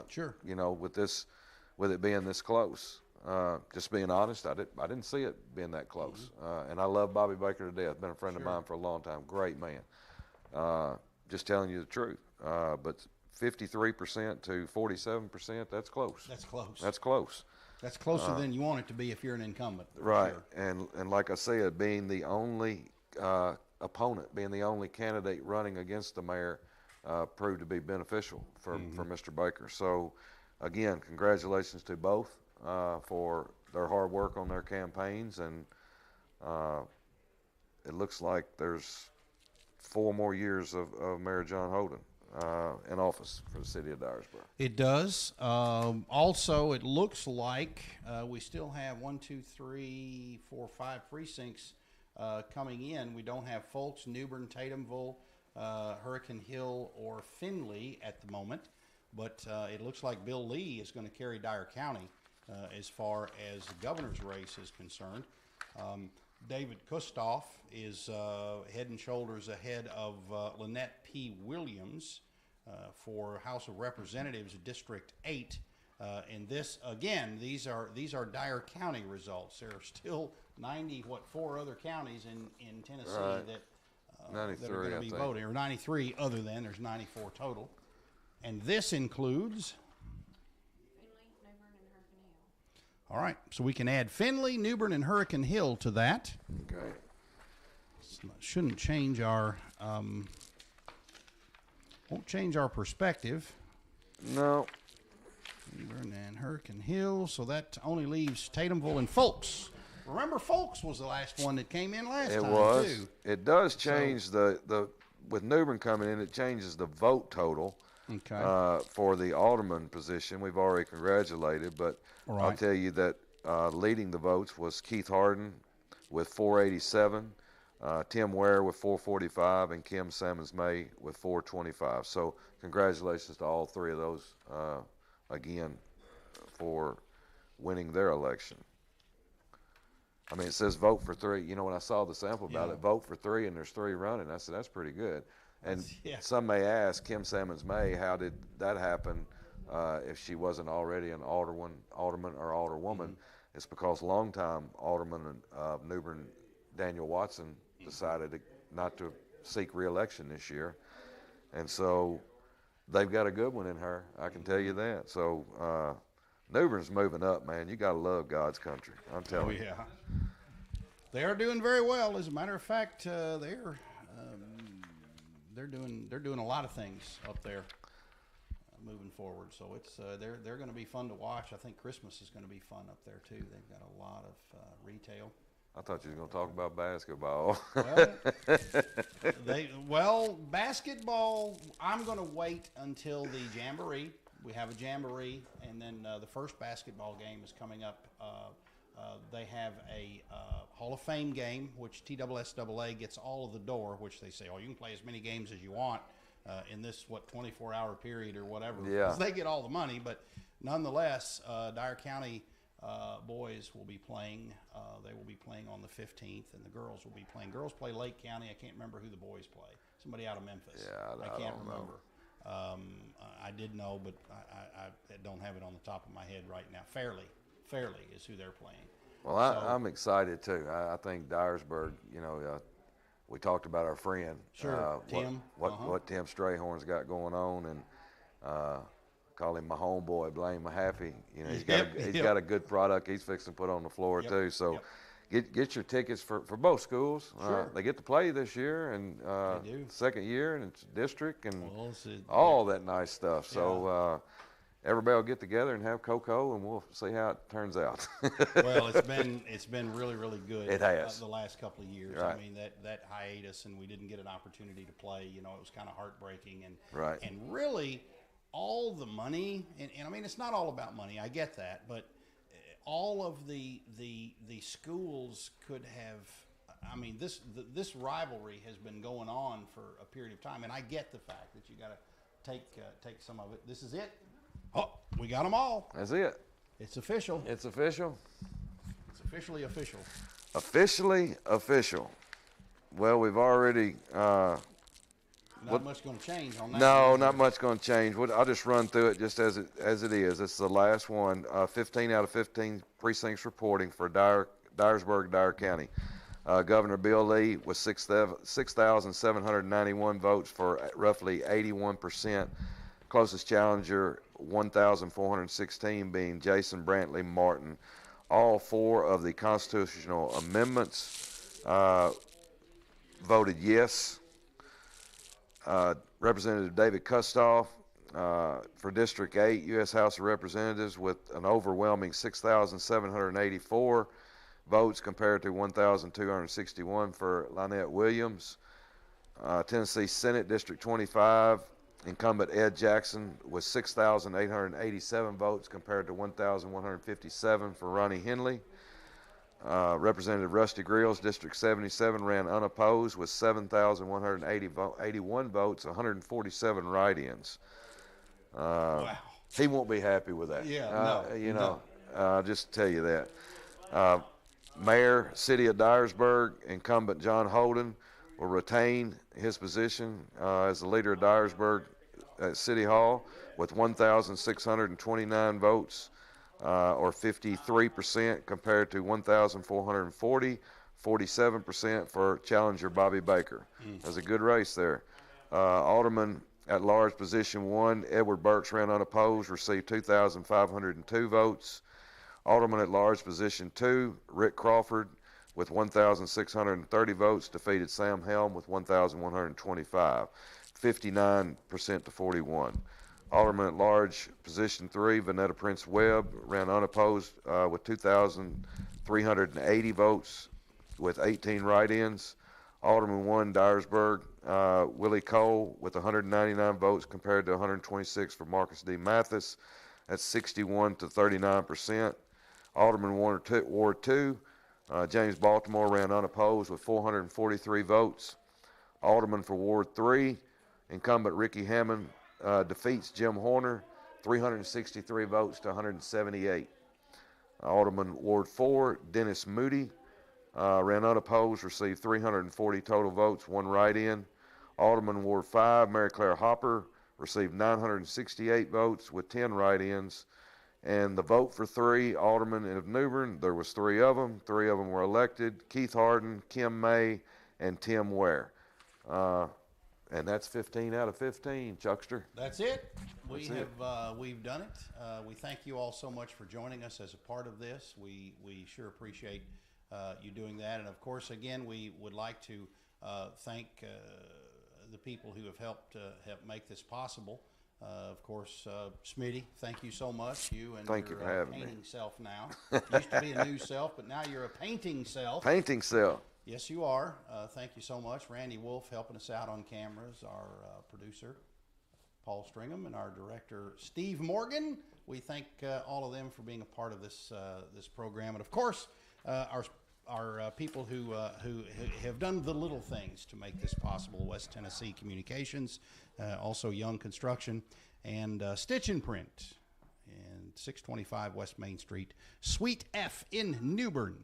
Sure. You know, with it being this close. Just being honest, I didn't see it being that close. And I love Bobby Baker to death. Been a friend of mine for a long time. Great man. Just telling you the truth. But 53% to 47%, that's close. That's close. That's close. That's closer than you want it to be if you're an incumbent. Right. Sure. And like I said, being the only opponent, being the only candidate running against the mayor, proved to be beneficial for Mr. Baker. So, again, congratulations to both for their hard work on their campaigns. And it looks like there's 4 more years of Mayor John Holden. in office for the city of Dyersburg. It does. Also, it looks like we still have 1, 2, 3, 4, 5 precincts coming in. We don't have Folks, Newbern, Tatumville, Hurricane Hill, or Findlay at the moment, but it looks like Bill Lee is going to carry Dyer County as far as the governor's race is concerned. David Kustoff is head and shoulders ahead of Lynette P. Williams for House of Representatives District 8. And this, again, these are Dyer County results. There are still 4 other counties in Tennessee Right. that are 93, going I to be think. voting, or 93 other than, there's 94 total. And this includes, Finley, Newbern, and Hurricane Hill. all right, so we can add Findlay, Newbern, and Hurricane Hill to that. Okay. Shouldn't change our, won't change our perspective. No. Newbern and Hurricane Hill, so that only leaves Tatumville and Folks. Remember, Folks was the last one that came in last It time, was. too. It does change the with Newbern coming in, it changes the vote total Okay. for the alderman position. We've already congratulated, but All I'll right. tell you that leading the votes was Keith Harden with 487, Tim Ware with 445, and Kim Sammons May with 425. So congratulations to all 3 of those again for winning their election. I mean, it says vote for 3. You know, when I saw the sample about Yeah. it, vote for 3, and there's 3 running. I said, that's pretty good. And Yeah. some may ask, Kim Sammons May, how did that happen if she wasn't already an alderman or alderwoman? Mm-hmm. It's because longtime alderman of Newbern, Daniel Watson, decided not to seek re-election this year. And so they've got a good one in her, I can tell you that. So Newbern's moving up, man. You got to love God's country. I'm telling Oh, you. yeah. They are doing very well. As a matter of fact, they're doing a lot of things up there moving forward. So it's they're going to be fun to watch. I think Christmas is going to be fun up there too. They've got a lot of retail. I thought you were going to talk about basketball. Well, basketball, I'm going to wait until the jamboree. We have a jamboree, and then the first basketball game is coming up. They have a Hall of Fame game, which TSSAA gets all of the door, which they say, oh, you can play as many games as you want in this, 24-hour period or whatever. Yeah. 'Cause they get all the money, but nonetheless, Dyer County boys will be playing. They will be playing on the 15th, and the girls will be playing. Girls play Lake County. I can't remember who the boys play. Somebody out of Memphis. Yeah, I can't don't know. remember. I did know, but I don't have it on the top of my head right now. Fairleigh is who they're playing. Well, I'm excited too. I think Dyersburg, we talked about our friend. Sure, Tim. What Tim Strayhorn's got going on, and call him my homeboy, Blaine Mahaffey. He's got a good product he's fixing to put on the floor too. So get your tickets for both schools. Sure. They get to play this year, and They do. second year, and it's district and Well, all that nice stuff. So everybody will get together and have cocoa, and we'll see how it turns out. Well, it's been really, really good. It has. The last couple of years. Right. I mean, that hiatus, and we didn't get an opportunity to play. It was kind of heartbreaking, and Right. And really, all the money, and I mean, it's not all about money. I get that, but all of the schools could have. I mean, this rivalry has been going on for a period of time, and I get the fact that you got to take some of it. This is it. Oh, we got them all. That's it. It's official. It's official. It's officially official. Officially official. Well, we've already. Not much going to change on that. No, not much going to change. I'll just run through it just as it is. It's the last one. 15 out of 15 precincts reporting for Dyersburg, Dyer County. Governor Bill Lee with 6,791 votes for roughly 81%. Closest challenger, 1,416, being Jason Brantley Martin. All 4 of the constitutional amendments voted yes. Representative David Kustoff for District 8, U.S. House of Representatives, with an overwhelming 6,784 votes compared to 1,261 for Lynette Williams. Tennessee Senate District 25, Incumbent Ed Jackson with 6,887 votes compared to 1,157 for Ronnie Henley. Representative Rusty Grills, District 77, ran unopposed with 7,181 votes, 147 write-ins. Wow. He won't be happy with that. Yeah, Just to tell you that. Mayor, City of Dyersburg, incumbent John Holden will retain his position as the leader of Dyersburg at City Hall with 1,629 votes, or 53% compared to 1,440, 47% for challenger Bobby Baker. That's a good race there. Alderman at large position 1, Edward Burks ran unopposed, received 2,502 votes. Alderman at large position 2, Rick Crawford with 1,630 votes defeated Sam Helm with 1,125, 59% to 41. Alderman at large position 3, Vanetta Prince Webb ran unopposed with 2,380 votes with 18 write-ins. Alderman 1, Dyersburg, Willie Cole with 199 votes compared to 126 for Marcus D. Mathis. That's 61 to 39%. Alderman Ward 2, James Baltimore ran unopposed with 443 votes. Alderman for Ward 3, incumbent Ricky Hammond defeats Jim Horner, 363 votes to 178. Alderman Ward 4, Dennis Moody, ran unopposed, received 340 total votes, 1 write-in. Alderman Ward 5, Mary Claire Hopper, received 968 votes with 10 write-ins. And the vote for 3 aldermen of New Bern, there was 3 of them. 3 of them were elected: Keith Harden, Kim May, and Tim Ware. And that's 15 out of 15, Chuckster. That's it. We've done it. We thank you all so much for joining us as a part of this. We sure appreciate you doing that. And of course, again, we would like to thank the people who have helped make this possible. Of course, Smitty, thank you so much. You and thank your you for having painting me. self now. Used to be a new self, but now you're a painting self. Painting self. Yes, you are. Thank you so much. Randy Wolf helping us out on cameras, our producer, Paul Stringham, and our director, Steve Morgan. We thank all of them for being a part of this program. And of course, our people who have done the little things to make this possible: West Tennessee Communications, also Young Construction, and Stitch and Print, and 625 West Main Street, Suite F in New Bern.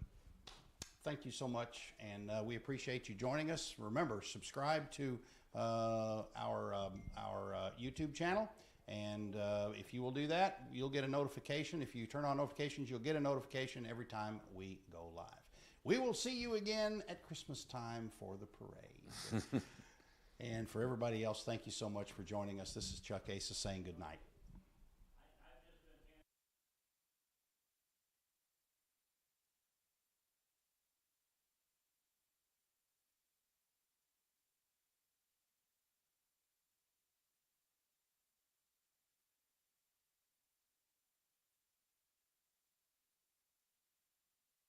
Thank you so much, and we appreciate you joining us. Remember, subscribe to our YouTube channel, and if you will do that, you'll get a notification. If you turn on notifications, you'll get a notification every time we go live. We will see you again at Christmas time for the parade. And for everybody else, thank you so much for joining us. This is Chuck Asa saying good night.